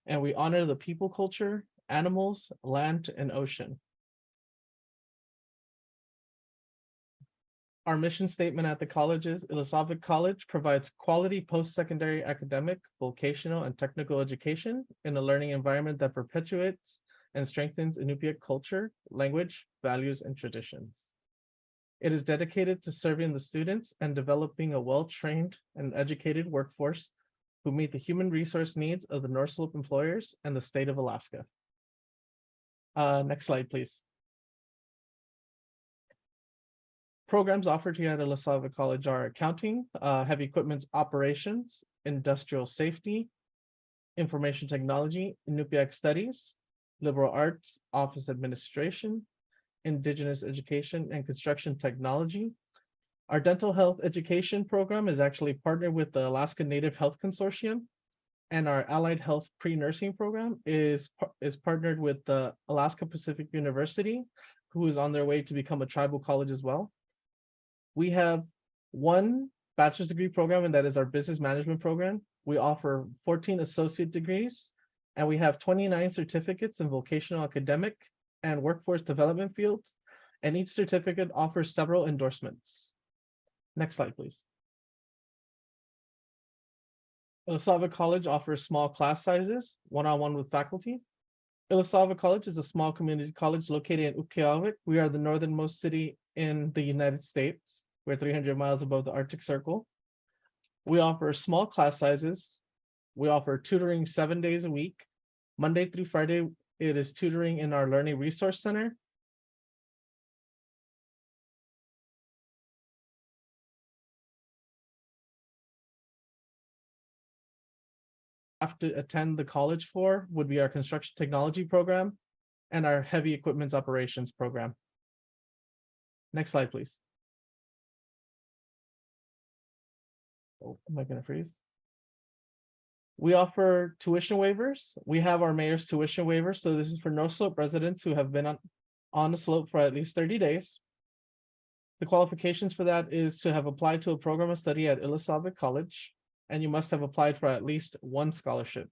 and we honor the people, culture, animals, land, and ocean. Our mission statement at the college is Ilisagvik College provides quality post-secondary academic, vocational, and technical education in a learning environment that perpetuates and strengthens Inupiat culture, language, values, and traditions. It is dedicated to serving the students and developing a well-trained and educated workforce who meet the human resource needs of the North Slope employers and the state of Alaska. Next slide, please. Programs offered here at Ilisagvik College are accounting, heavy equipment operations, industrial safety, information technology, Inupiaq studies, liberal arts, office administration, indigenous education, and construction technology. Our dental health education program is actually partnered with the Alaska Native Health Consortium, and our allied health pre-nursing program is partnered with the Alaska Pacific University, who is on their way to become a tribal college as well. We have one bachelor's degree program, and that is our business management program. We offer 14 associate degrees, and we have 29 certificates in vocational academic and workforce development fields, and each certificate offers several endorsements. Next slide, please. Ilisagvik College offers small class sizes, one-on-one with faculty. Ilisagvik College is a small community college located in Utqiagvik. We are the northernmost city in the United States. We're 300 miles above the Arctic Circle. We offer small class sizes. We offer tutoring 7 days a week. Monday through Friday, it is tutoring in our Learning Resource Center. Have to attend the college for would be our construction technology program and our heavy equipment operations program. Next slide, please. Oh, am I gonna freeze? We offer tuition waivers. We have our mayor's tuition waiver. So this is for North Slope residents who have been on the slope for at least 30 days. The qualifications for that is to have applied to a program of study at Ilisagvik College, and you must have applied for at least one scholarship.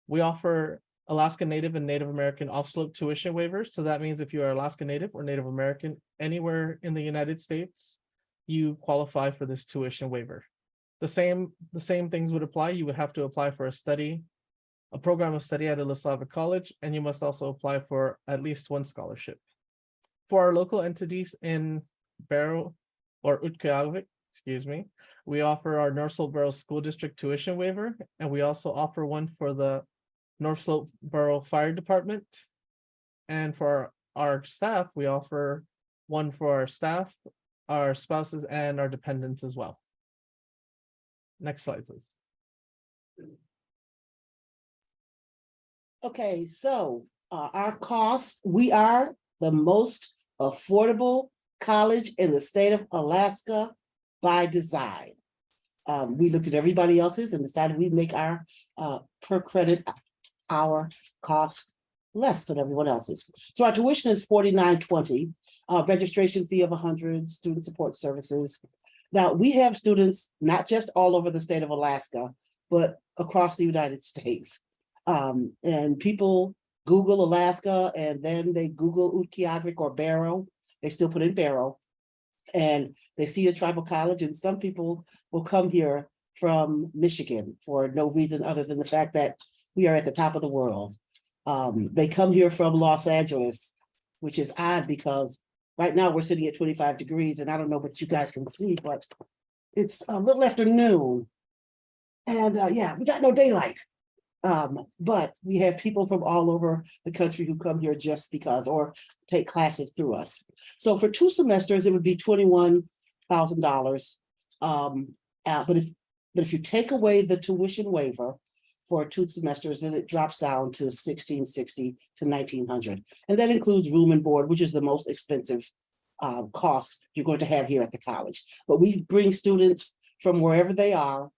We offer Alaska Native and Native American off-slope tuition waivers. So that means if you are Alaska Native or Native American anywhere in the United States, you qualify for this tuition waiver. The same things would apply. You would have to apply for a program of study at Ilisagvik College, and you must also apply for at least one scholarship. For our local entities in Barrow or Untitled, we offer our North Slope Borough School District tuition waiver, and we also offer one for the North Slope Borough Fire Department. And for our staff, we offer one for our staff, our spouses, and our dependents as well. Next slide, please. Okay, so our cost, we are the most affordable college in the state of Alaska by design. We looked at everybody else's and decided we'd make our per credit hour cost less than everyone else's. So our tuition is $49.20, registration fee of $100, student support services. Now we have students not just all over the state of Alaska, but across the United States. And people Google Alaska and then they Google Utqiagvik or Barrow. They still put in Barrow and they see a tribal college, and some people will come here from Michigan for no reason other than the fact that we are at the top of the world. They come here from Los Angeles, which is odd because right now we're sitting at 25 degrees and I don't know what you guys can see, but it's a little after noon. And yeah, we got no daylight. But we have people from all over the country who come here just because, or take classes through us. So for 2 semesters, it would be $21,000. But if you take away the tuition waiver for 2 semesters, then it drops down to $1,660 to $1,900. And that includes room and board, which is the most expensive cost you're going to have here at the college. But we bring students from wherever they are,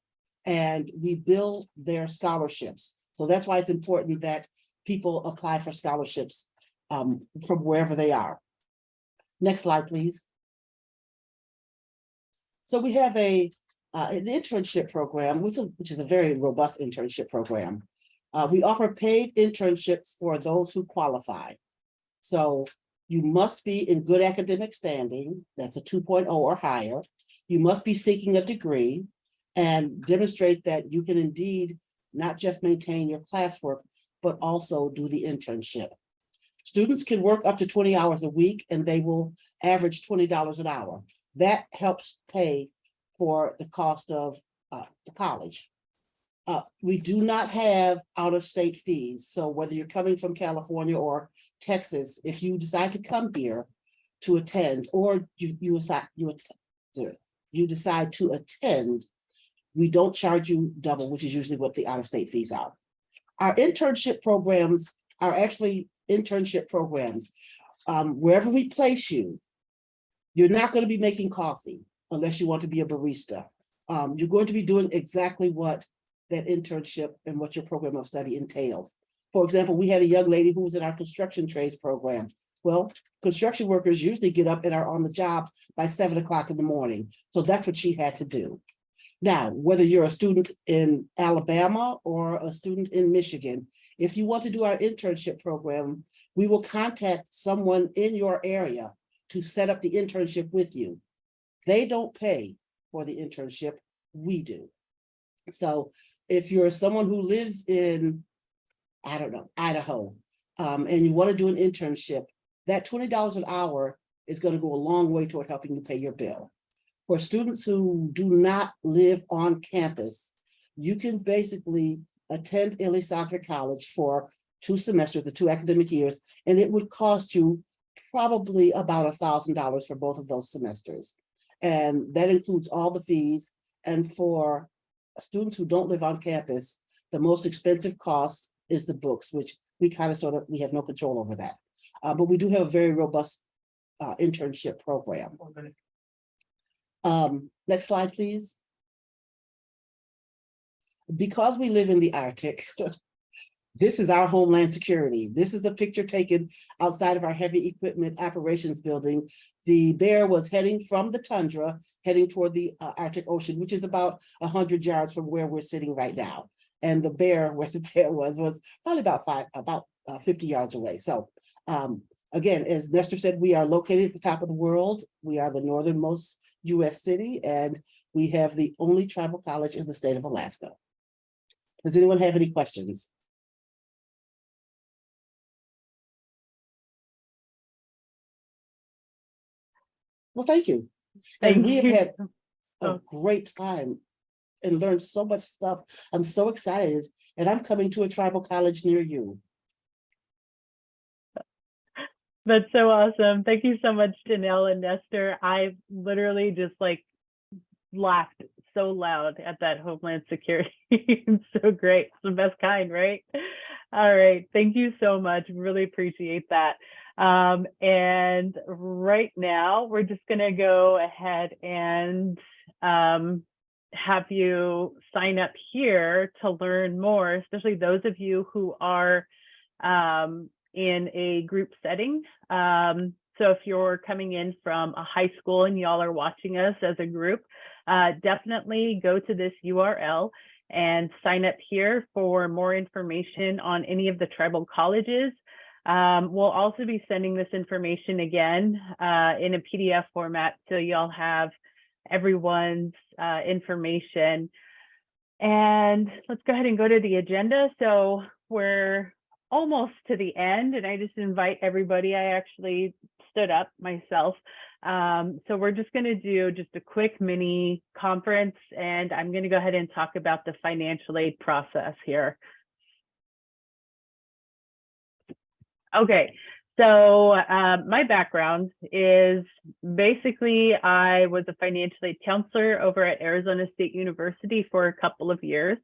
and we bill their scholarships. So that's why it's important that people apply for scholarships from wherever they are. Next slide, please. So we have an internship program, which is a very robust internship program. We offer paid internships for those who qualify. So you must be in good academic standing, that's a 2.0 or higher. You must be seeking a degree and demonstrate that you can indeed not just maintain your classwork, but also do the internship. Students can work up to 20 hours a week and they will average $20 an hour. That helps pay for the cost of the college. We do not have out-of-state fees. So whether you're coming from California or Texas, if you decide to come here to attend, or you decide to attend, we don't charge you double, which is usually what the out-of-state fees are. Our internship programs are actually internship programs. Wherever we place you, you're not going to be making coffee unless you want to be a barista. You're going to be doing exactly what that internship and what your program of study entails. For example, we had a young lady who was in our construction trades program. Well, construction workers usually get up and are on the job by 7 o'clock in the morning. So that's what she had to do. Now, whether you're a student in Alabama or a student in Michigan, if you want to do our internship program, we will contact someone in your area to set up the internship with you. They don't pay for the internship, we do. So if you're someone who lives in, I don't know, Idaho, and you want to do an internship, that $20 an hour is going to go a long way toward helping you pay your bill. For students who do not live on campus, you can basically attend Ilisagvik College for 2 semesters, the 2 academic years, and it would cost you probably about $1,000 for both of those semesters. And that includes all the fees. And for students who don't live on campus, the most expensive cost is the books, which we kind of we have no control over that. But we do have a very robust internship program. Next slide, please. Because we live in the Arctic, This is our Homeland Security. This is a picture taken outside of our heavy equipment operations building. The bear was heading from the tundra, heading toward the Arctic Ocean, which is about 100 yards from where we're sitting right now. And the bear, where the bear was probably about 50 yards away. So again, as Nestor said, we are located at the top of the world. We are the northernmost US city, and we have the only tribal college in the state of Alaska. Does anyone have any questions? Well, thank you. And we have had a great time and learned so much stuff. I'm so excited, and I'm coming to a tribal college near you. That's so awesome. Thank you so much, Janelle and Nestor. I literally just like laughed so loud at that Homeland Security. It's so great. It's the best kind, right? All right. Thank you so much. Really appreciate that. And right now, we're just going to go ahead and have you sign up here to learn more, especially those of you who are in a group setting. So if you're coming in from a high school and y'all are watching us as a group, definitely go to this URL and sign up here for more information on any of the tribal colleges. We'll also be sending this information again in a PDF format, so y'all have everyone's information. And let's go ahead and go to the agenda. So we're almost to the end, and I just invite everybody. I actually stood up myself. So we're just going to do just a quick mini conference, and I'm going to go ahead and talk about the financial aid process here. Okay, so my background is basically I was a financial aid counselor over at Arizona State University for a couple of years.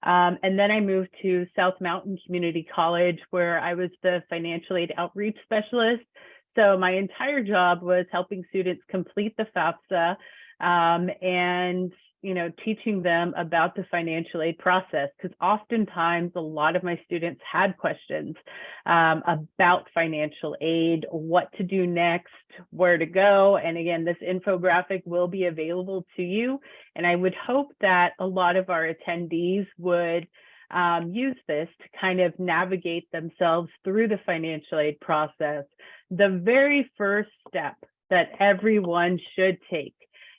And then I moved to South Mountain Community College, where I was the financial aid outreach specialist. So my entire job was helping students complete the FAFSA and teaching them about the financial aid process, because oftentimes a lot of my students had questions about financial aid, what to do next, where to go. And again, this infographic will be available to you. And I would hope that a lot of our attendees would use this to kind of navigate themselves through the financial aid process. The very first step that everyone should take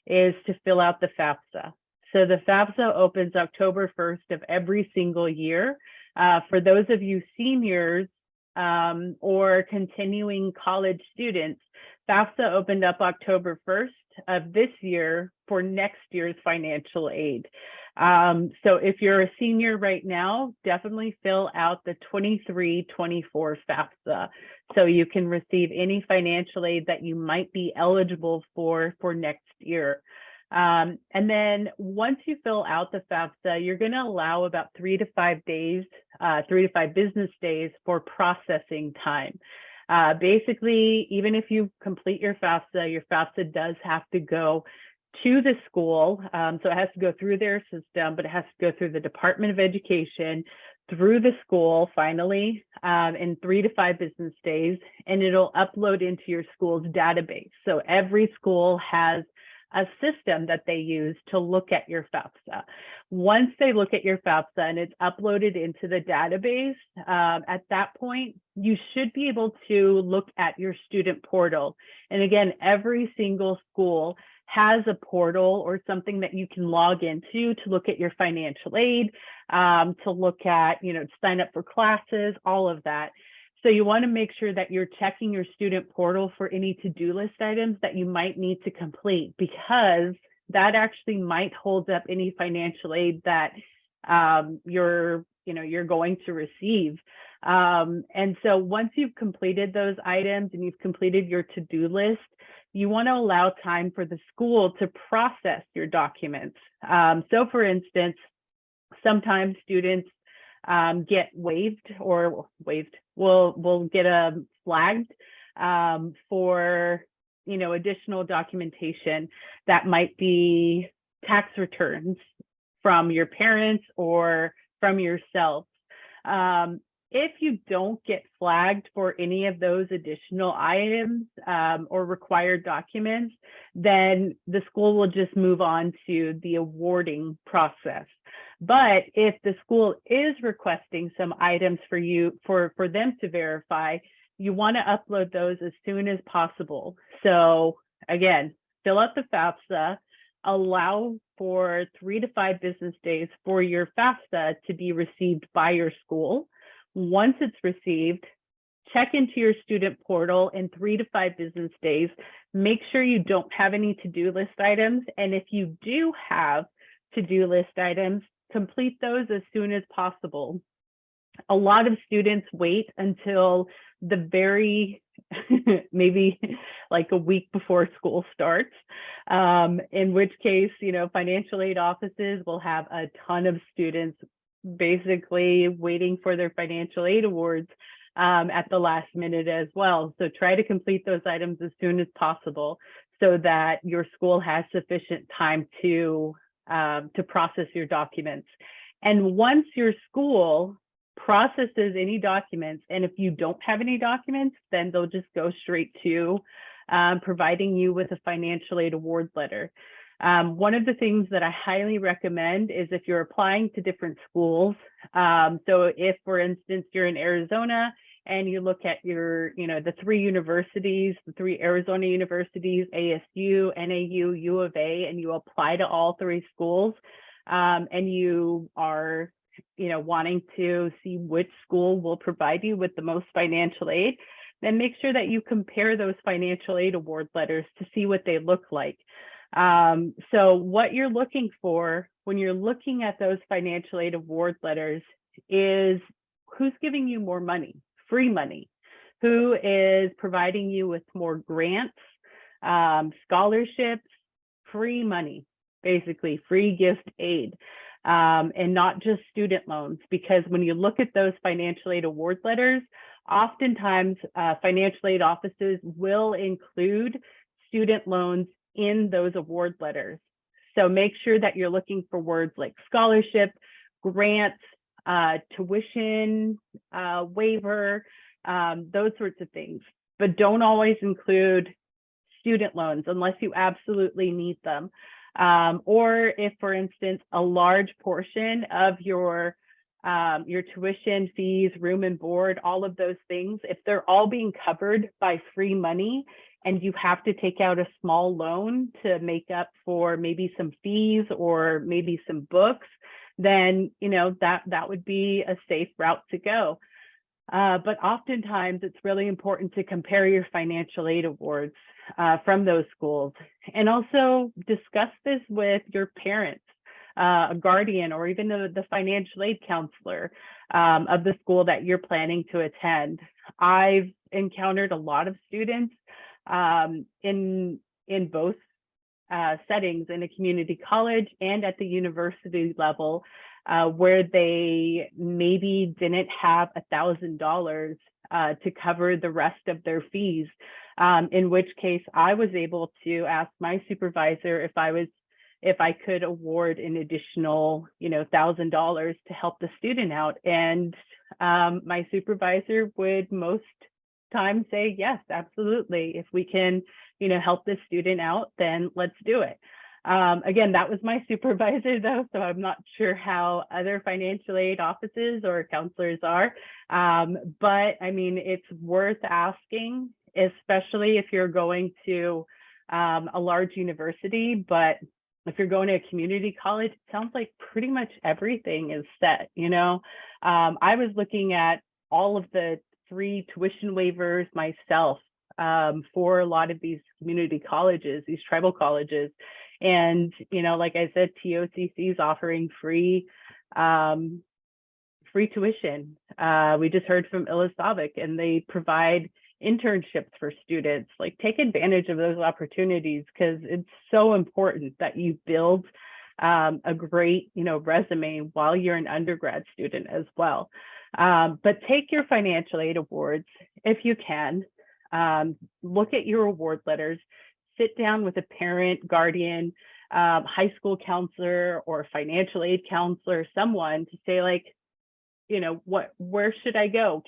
is to fill out the FAFSA. So the FAFSA opens October 1st of every single year. For those of you seniors or continuing college students, FAFSA opened up October 1st of this year for next year's financial aid. So if you're a senior right now, definitely fill out the 23-24 FAFSA so you can receive any financial aid that you might be eligible for next year. And then once you fill out the FAFSA, you're going to allow about 3 to 5 days, 3 to 5 business days for processing time. Basically, even if you complete your FAFSA does have to go to the school. So it has to go through their system, but it has to go through the Department of Education, through the school finally, in 3 to 5 business days, and it'll upload into your school's database. So every school has a system that they use to look at your FAFSA. Once they look at your FAFSA and it's uploaded into the database, at that point, you should be able to look at your student portal. And again, every single school has a portal or something that you can log into to look at your financial aid, to look at, to sign up for classes, all of that. So you want to make sure that you're checking your student portal for any to-do list items that you might need to complete, because that actually might hold up any financial aid that you're going to receive. And so once you've completed those items and you've completed your to-do list, you want to allow time for the school to process your documents. So for instance, sometimes students get will get flagged for additional documentation that might be tax returns from your parents or from yourself. if you don't get flagged for any of those additional items or required documents, then the school will just move on to the awarding process. But if the school is requesting some items for you, for them to verify, you want to upload those as soon as possible. So again, fill out the FAFSA, allow for 3 to 5 business days for your FAFSA to be received by your school. Once it's received, check into your student portal in 3 to 5 business days. Make sure you don't have any to-do list items. And if you do have to-do list items, complete those as soon as possible. A lot of students wait until the very, maybe like a week before school starts, in which case, you know, financial aid offices will have a ton of students basically waiting for their financial aid awards at the last minute as well. So try to complete those items as soon as possible so that your school has sufficient time to process your documents. And once your school processes any documents, and if you don't have any documents, then they'll just go straight to providing you with a financial aid award letter. One of the things that I highly recommend is if you're applying to different schools. So if, for instance, you're in Arizona and you look at your, you know, the 3 universities, the 3 Arizona universities, ASU, NAU, U of A, and you apply to all 3 schools, and you are, you know, wanting to see which school will provide you with the most financial aid, then make sure that you compare those financial aid award letters to see what they look like. So what you're looking for when you're looking at those financial aid award letters is who's giving you more money, free money, who is providing you with more grants, scholarships, free money, basically free gift aid, and not just student loans. Because when you look at those financial aid award letters, oftentimes financial aid offices will include student loans in those award letters. So make sure that you're looking for words like scholarship, grants, tuition waiver, those sorts of things. But don't always include student loans unless you absolutely need them. Or if, for instance, a large portion of your tuition, fees, room and board, all of those things, if they're all being covered by free money and you have to take out a small loan to make up for maybe some fees or maybe some books, then, you know, that would be a safe route to go. But oftentimes it's really important to compare your financial aid awards from those schools, and also discuss this with your parents, a guardian, or even the financial aid counselor of the school that you're planning to attend. I've encountered a lot of students in both settings, in a community college and at the university level, where they maybe didn't have $1,000 to cover the rest of their fees, in which case I was able to ask my supervisor if I could award an additional, you know, $1,000 to help the student out. And my supervisor would most times say, yes, absolutely. If we can, you know, help this student out, then let's do it. Again, that was my supervisor though, so I'm not sure how other financial aid offices or counselors are. But I mean, it's worth asking, especially if you're going to a large university. But if you're going to a community college, it sounds like pretty much everything is set, you know. I was looking at all of the 3 tuition waivers myself for a lot of these community colleges, these tribal colleges. And, you know, like I said, TOCC is offering free tuition. We just heard from Ilisagvik, and they provide internships for students. Like, take advantage of those opportunities, because it's so important that you build a great, you know, resume while you're an undergrad student as well. But take your financial aid awards if you can. Look at your award letters, sit down with a parent, guardian, high school counselor, or financial aid counselor, someone to say, like, where should I go?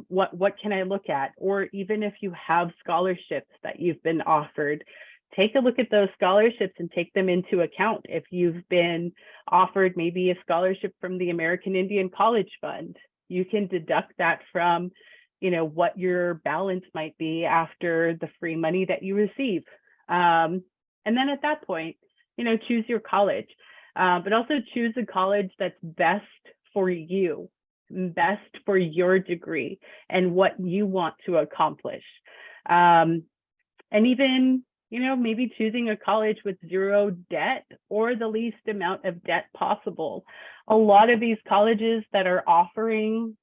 What can I look at? Or even if you have scholarships that you've been offered, take a look at those scholarships and take them into account. If you've been offered maybe a scholarship from the American Indian College Fund, you can deduct that from, what your balance might be after the free money that you receive. And then at that point, choose your college, but also choose a college that's best for you, best for your degree and what you want to accomplish. And even, maybe choosing a college with zero debt or the least amount of debt possible. A lot of these colleges that are offering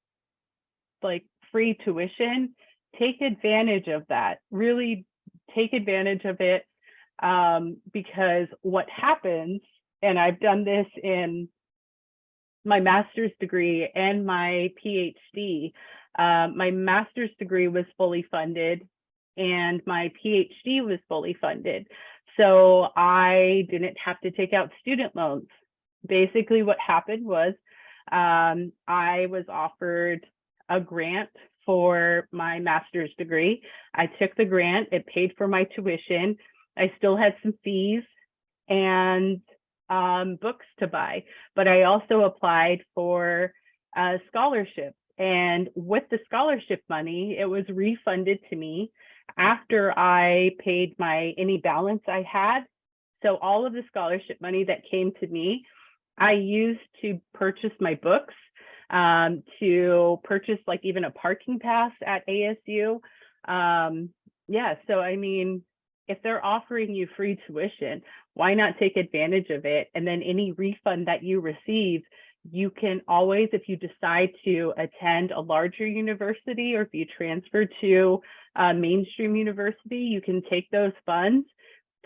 like free tuition, take advantage of that. Really take advantage of it, because what happens, and I've done this in my master's degree and my PhD. My master's degree was fully funded and my PhD was fully funded. So I didn't have to take out student loans. Basically what happened was I was offered a grant for my master's degree. I took the grant, it paid for my tuition. I still had some fees and books to buy, but I also applied for a scholarship. And with the scholarship money, it was refunded to me after I paid any balance I had. So all of the scholarship money that came to me, I used to purchase my books, to purchase like even a parking pass at ASU. Yeah, so I mean, if they're offering you free tuition, why not take advantage of it? And then any refund that you receive, you can always, if you decide to attend a larger university or if you transfer to a mainstream university, you can take those funds,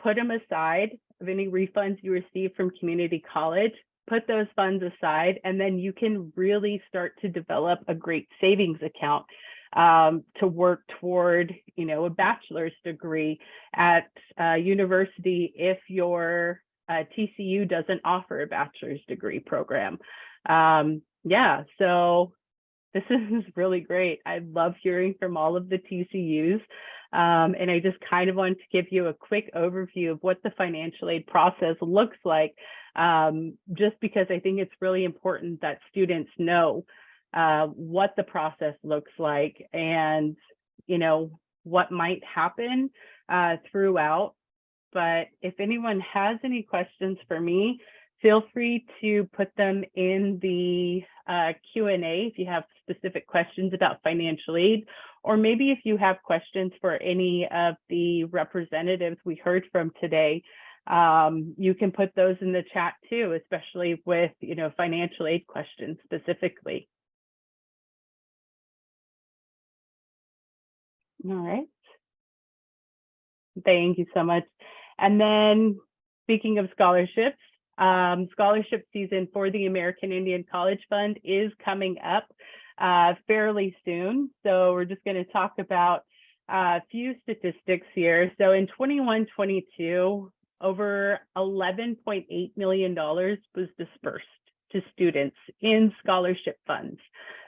put them aside of any refunds you receive from community college, put those funds aside, and then you can really start to develop a great savings account to work toward, a bachelor's degree at university if your TCU doesn't offer a bachelor's degree program. Yeah, so this is really great. I love hearing from all of the TCUs. And I just kind of wanted to give you a quick overview of what the financial aid process looks like, just because I think it's really important that students know what the process looks like and, what might happen throughout. But if anyone has any questions for me, feel free to put them in the Q&A if you have specific questions about financial aid, or maybe if you have questions for any of the representatives we heard from today, you can put those in the chat too, especially with, financial aid questions specifically. All right. Thank you so much. And then speaking of scholarships, scholarship season for the American Indian College Fund is coming up fairly soon. So we're just going to talk about a few statistics here. So in 21-22, over $11.8 million was dispersed to students in scholarship funds.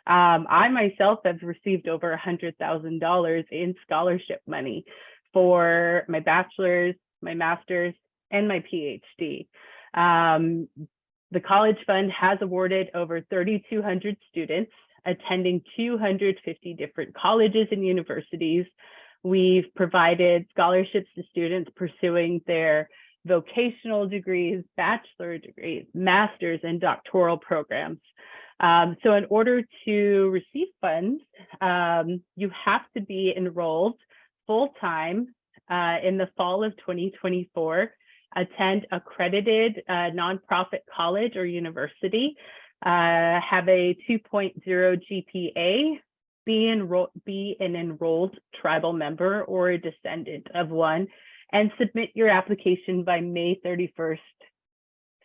I myself have received over $100,000 in scholarship money for my bachelor's, my master's, and my PhD. The College Fund has awarded over 3,200 students attending 250 different colleges and universities. We've provided scholarships to students pursuing their vocational degrees, bachelor degrees, master's, and doctoral programs. So in order to receive funds, you have to be enrolled full-time in the fall of 2024, attend accredited nonprofit college or university, have a 2.0 GPA, be an enrolled tribal member or a descendant of one, and submit your application by May 31st.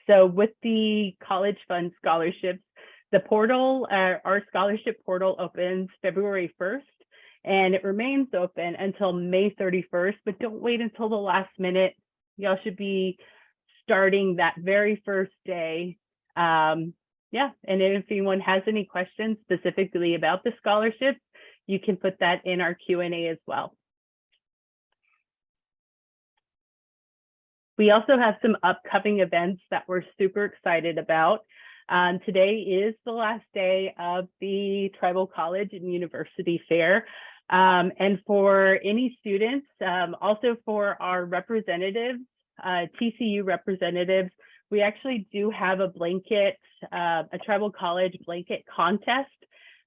So with the College Fund scholarships, the portal, our scholarship portal opens February 1st, and it remains open until May 31st, but don't wait until the last minute. Y'all should be starting that very first day yeah, and if anyone has any questions specifically about the scholarships, you can put that in our Q&A as well. We also have some upcoming events that we're super excited about. Today is the last day of the Tribal College and University Fair. And for any students, also for our representatives, TCU representatives, we actually do have a blanket, a Tribal College blanket contest.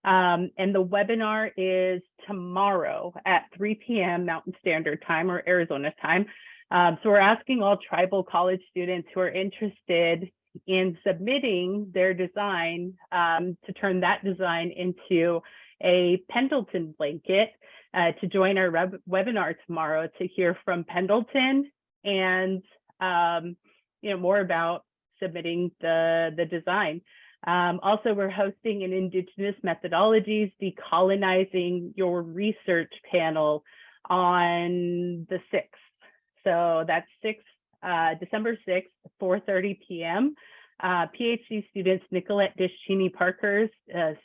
And the webinar is tomorrow at 3 p.m. Mountain Standard Time or Arizona time. So we're asking all Tribal College students who are interested in submitting their design to turn that design into a Pendleton blanket to join our webinar tomorrow to hear from Pendleton and more about submitting the design. Also, we're hosting an Indigenous Methodologies Decolonizing Your Research panel on the 6th. So that's December 6th, 4:30 p.m. PhD students Nicolette Dischini-Parkers,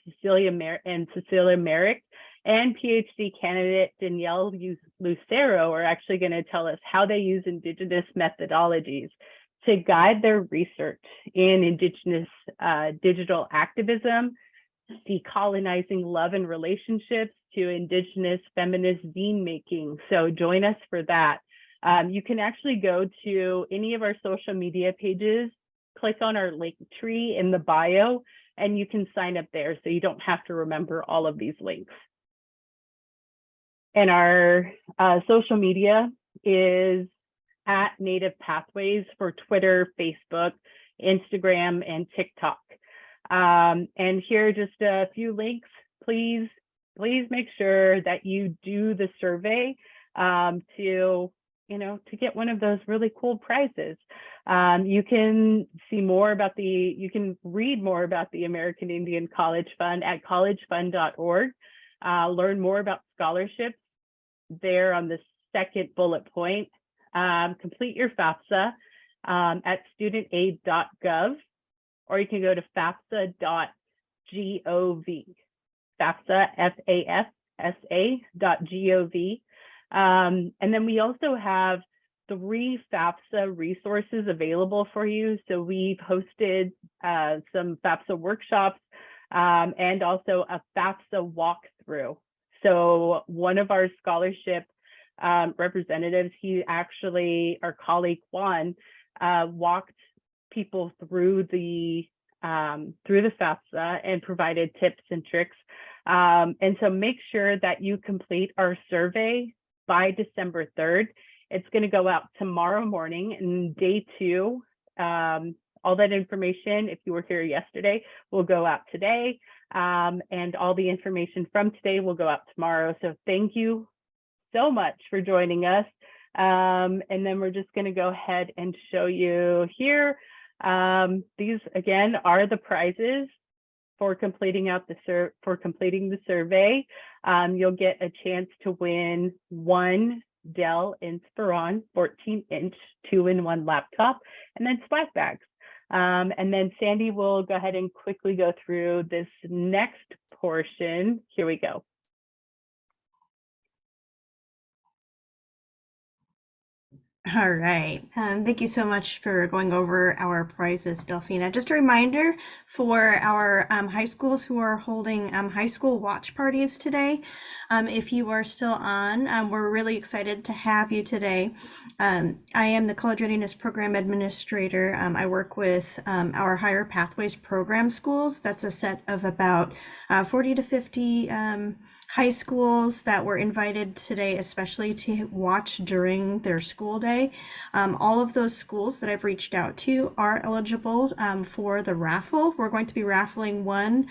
Cecilia Merrick, and PhD candidate Danielle Lucero are actually going to tell us how they use Indigenous methodologies to guide their research in Indigenous digital activism, decolonizing love and relationships to Indigenous feminist zine making. So join us for that. You can actually go to any of our social media pages, click on our link tree in the bio, and you can sign up there so you don't have to remember all of these links. And our social media is at Native Pathways for Twitter, Facebook, Instagram, and TikTok. And here are just a few links. Please make sure that you do the survey to get one of those really cool prizes. You can read more about the American Indian College Fund at collegefund.org. Learn more about scholarships there on the second bullet point. Complete your FAFSA at studentaid.gov, or you can go to FAFSA.gov. FAFSA, FAFSA.gov. And then we also have 3 FAFSA resources available for you. So we've hosted some FAFSA workshops and also a FAFSA walkthrough. So one of our scholarship representatives, our colleague Juan, walked people through the FAFSA and provided tips and tricks. And so make sure that you complete our survey by December 3rd. It's going to go out tomorrow morning, and day 2, all that information, if you were here yesterday, will go out today. And all the information from today will go out tomorrow. So thank you so much for joining us. And then we're just going to go ahead and show you here. These again are the prizes for completing the survey. You'll get a chance to win one Dell Inspiron 14-inch 2-in-1 laptop, and then swag bags. And then Sandy will go ahead and quickly go through this next portion. Here we go. All right. Thank you so much for going over our prizes, Delphina. Just a reminder for our high schools who are holding high school watch parties today. If you are still on, we're really excited to have you today. I am the College Readiness Program Administrator. I work with our Higher Pathways program schools. That's a set of about 40 to 50 high schools that were invited today, especially to watch during their school day. All of those schools that I've reached out to are eligible for the raffle. We're going to be raffling one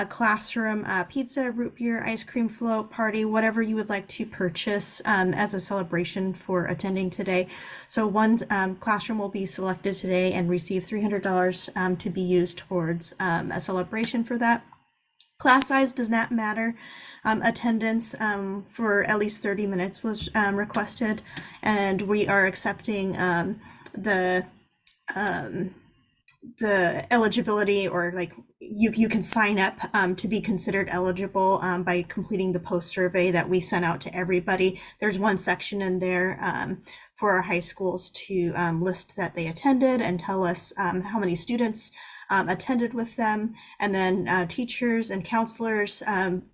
classroom pizza, root beer, ice cream float, party, whatever you would like to purchase as a celebration for attending today. So one classroom will be selected today and receive $300 to be used towards a celebration for that. Class size does not matter. Attendance for at least 30 minutes was requested, and we are accepting the the eligibility, or like you can sign up to be considered eligible by completing the post survey that we sent out to everybody. There's one section in there for our high schools to list that they attended and tell us how many students attended with them. And then teachers and counselors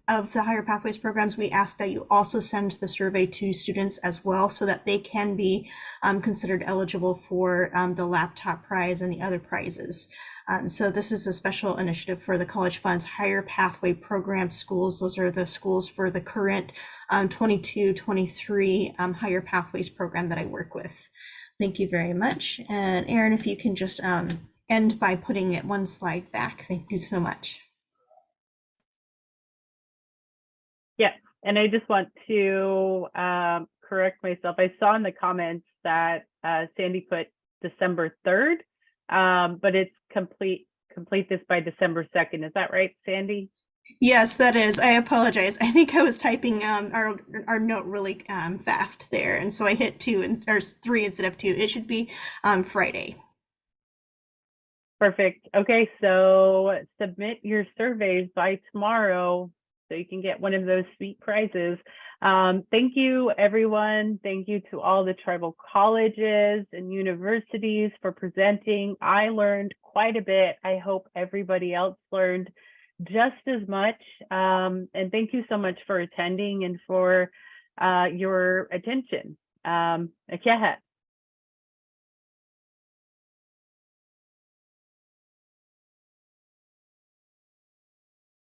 of the Higher Pathways programs, we ask that you also send the survey to students as well, so that they can be considered eligible for the laptop prize and the other prizes. So this is a special initiative for the College Fund's Higher Pathway Program schools. Those are the schools for the current 22-23 Higher Pathways program that I work with. Thank you very much. And Erin, if you can just end by putting it one slide back. Thank you so much. Yeah, and I just want to correct myself. I saw in the comments that Sandy put December 3rd, but it's complete this by December 2nd. Is that right, Sandy? Yes, that is. I apologize. I think I was typing our note really fast there, and so I hit 2 or 3 instead of 2. It should be Friday. Perfect. Okay, so submit your surveys by tomorrow so you can get one of those sweet prizes. Thank you, everyone. Thank you to all the tribal colleges and universities for presenting. I learned quite a bit. I hope everybody else learned just as much. And thank you so much for attending and for your attention. Akiahet.